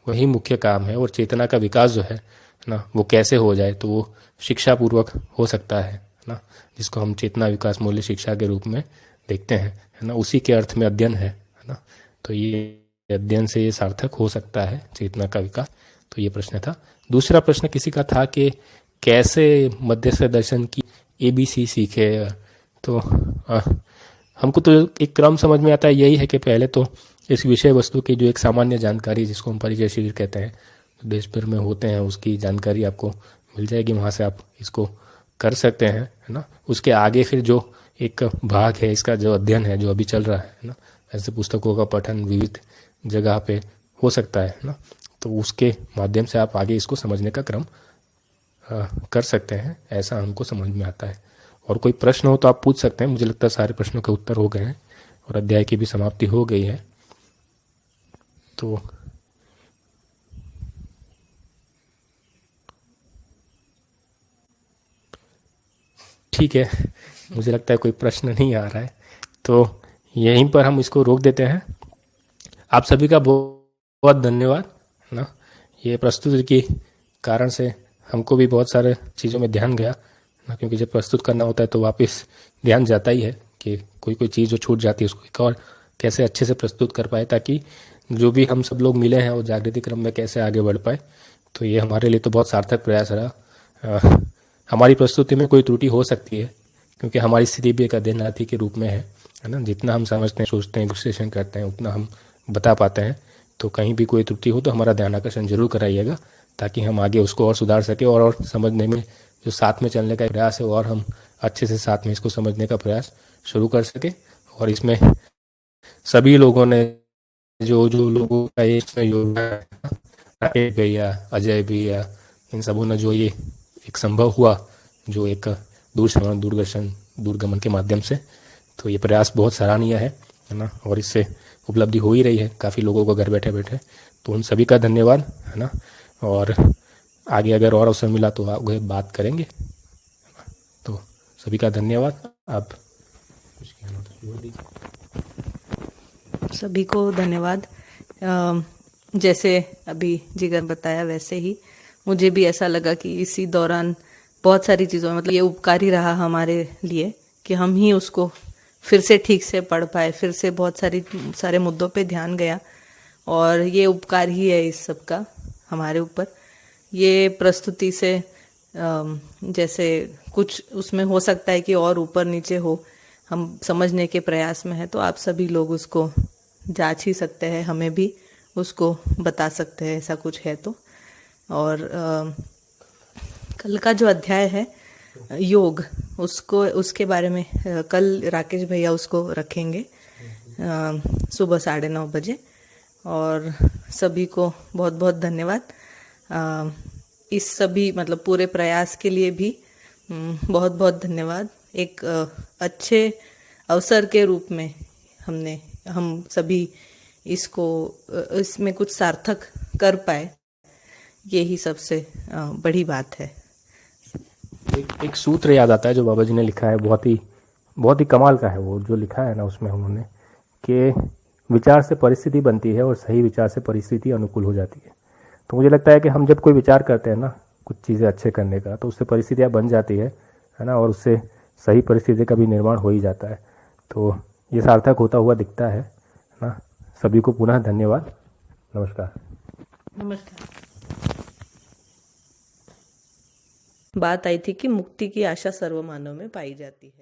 वही मुख्य काम है। और चेतना का विकास जो है ना, वो कैसे हो जाए, तो वो शिक्षा पूर्वक हो सकता है ना, जिसको हम चेतना विकास मूल्य शिक्षा के रूप में देखते हैं है ना। उसी के अर्थ में अध्ययन है ना। तो ये अध्ययन से ये सार्थक हो सकता है चेतना का विकास। तो ये प्रश्न था। दूसरा प्रश्न किसी का था कि कैसे मध्यस्थ दर्शन की ABC सीखे। तो हमको तो एक क्रम समझ में आता है, यही है कि पहले तो इस विषय वस्तु की जो एक सामान्य जानकारी, जिसको हम परिचय शिविर कहते हैं, देश भर में होते हैं, उसकी जानकारी आपको मिल जाएगी, वहाँ से आप इसको कर सकते हैं है ना। उसके आगे फिर जो एक भाग है इसका जो अध्ययन है जो अभी चल रहा है ना, ऐसे पुस्तकों का पठन विविध जगह पे हो सकता है ना। तो उसके माध्यम से आप आगे इसको समझने का क्रम कर सकते हैं, ऐसा हमको समझ में आता है। और कोई प्रश्न हो तो आप पूछ सकते हैं। मुझे लगता है सारे प्रश्नों के उत्तर हो गए हैं और अध्याय की भी समाप्ति हो गई है। तो ठीक है, मुझे लगता है कोई प्रश्न नहीं आ रहा है, तो यहीं पर हम इसको रोक देते हैं। आप सभी का बहुत बहुत धन्यवाद ना। ये प्रस्तुति के कारण से हमको भी बहुत सारे चीज़ों में ध्यान गया ना, क्योंकि जब प्रस्तुत करना होता है तो वापस ध्यान जाता ही है कि कोई कोई चीज़ जो छूट जाती है उसको एक और कैसे अच्छे से प्रस्तुत कर पाए, ताकि जो भी हम सब लोग मिले हैं वो जागृति क्रम में कैसे आगे बढ़ पाए। तो ये हमारे लिए तो बहुत सार्थक प्रयास रहा। हमारी प्रस्तुति में कोई त्रुटि हो सकती है, क्योंकि हमारी स्थिति भी एक अध्ययनार्थी के रूप में है ना। जितना हम समझते हैं, सोचते हैं, विश्लेषण करते हैं, उतना हम बता पाते हैं। तो कहीं भी कोई त्रुटि हो तो हमारा ध्यान आकर्षण जरूर कराइएगा, ताकि हम आगे उसको और सुधार सके और समझने में जो साथ में चलने का प्रयास है, और हम अच्छे से साथ में इसको समझने का प्रयास शुरू कर सके। और इसमें सभी लोगों ने जो जो लोगों का इसमें योगदान है, राकेश भैया, अजय भैया, इन सबों ने जो ये एक संभव हुआ, जो एक दूरश्रवण दूरदर्शन दूरगमन के माध्यम से, तो ये प्रयास बहुत सराहनीय है ना। और इससे उपलब्धि हो ही रही है काफ़ी लोगों को घर बैठे बैठे। तो उन सभी का धन्यवाद है ना। और आगे अगर और अवसर मिला तो आगे बात करेंगे। तो सभी का धन्यवाद। आप कुछ कहना तो जोड़ दीजिए।
सभी को धन्यवाद। जैसे अभी जिगर बताया वैसे ही मुझे भी ऐसा लगा कि इसी दौरान बहुत सारी चीज़ों में मतलब ये उपकारी रहा हमारे लिए कि हम ही उसको फिर से ठीक से पढ़ पाए, फिर से बहुत सारे मुद्दों पे ध्यान गया, और ये उपकार ही है इस सब का हमारे ऊपर। ये प्रस्तुति से जैसे कुछ उसमें हो सकता है कि और ऊपर नीचे हो, हम समझने के प्रयास में है, तो आप सभी लोग उसको जांच ही सकते हैं, हमें भी उसको बता सकते हैं ऐसा कुछ है तो। और कल का जो अध्याय है योग, उसको उसके बारे में कल राकेश भैया उसको रखेंगे सुबह 9:30 बजे। और सभी को बहुत बहुत धन्यवाद। इस सभी मतलब पूरे प्रयास के लिए भी बहुत बहुत धन्यवाद। एक अच्छे अवसर के रूप में हम सभी इसमें कुछ सार्थक कर पाए, यही सबसे बड़ी बात है।
एक सूत्र याद आता है जो बाबा जी ने लिखा है, बहुत ही कमाल का है वो जो लिखा है ना उसमें उन्होंने, कि विचार से परिस्थिति बनती है और सही विचार से परिस्थिति अनुकूल हो जाती है। तो मुझे लगता है कि हम जब कोई विचार करते हैं ना कुछ चीज़ें अच्छे करने का, तो उससे परिस्थितियाँ बन जाती है ना, और उससे सही परिस्थिति का भी निर्माण हो ही जाता है। तो ये सार्थक होता हुआ दिखता है ना। सभी को पुनः धन्यवाद। नमस्कार।
नमस्कार। बात आई थी कि मुक्ति की आशा सर्वमानव में पाई जाती है।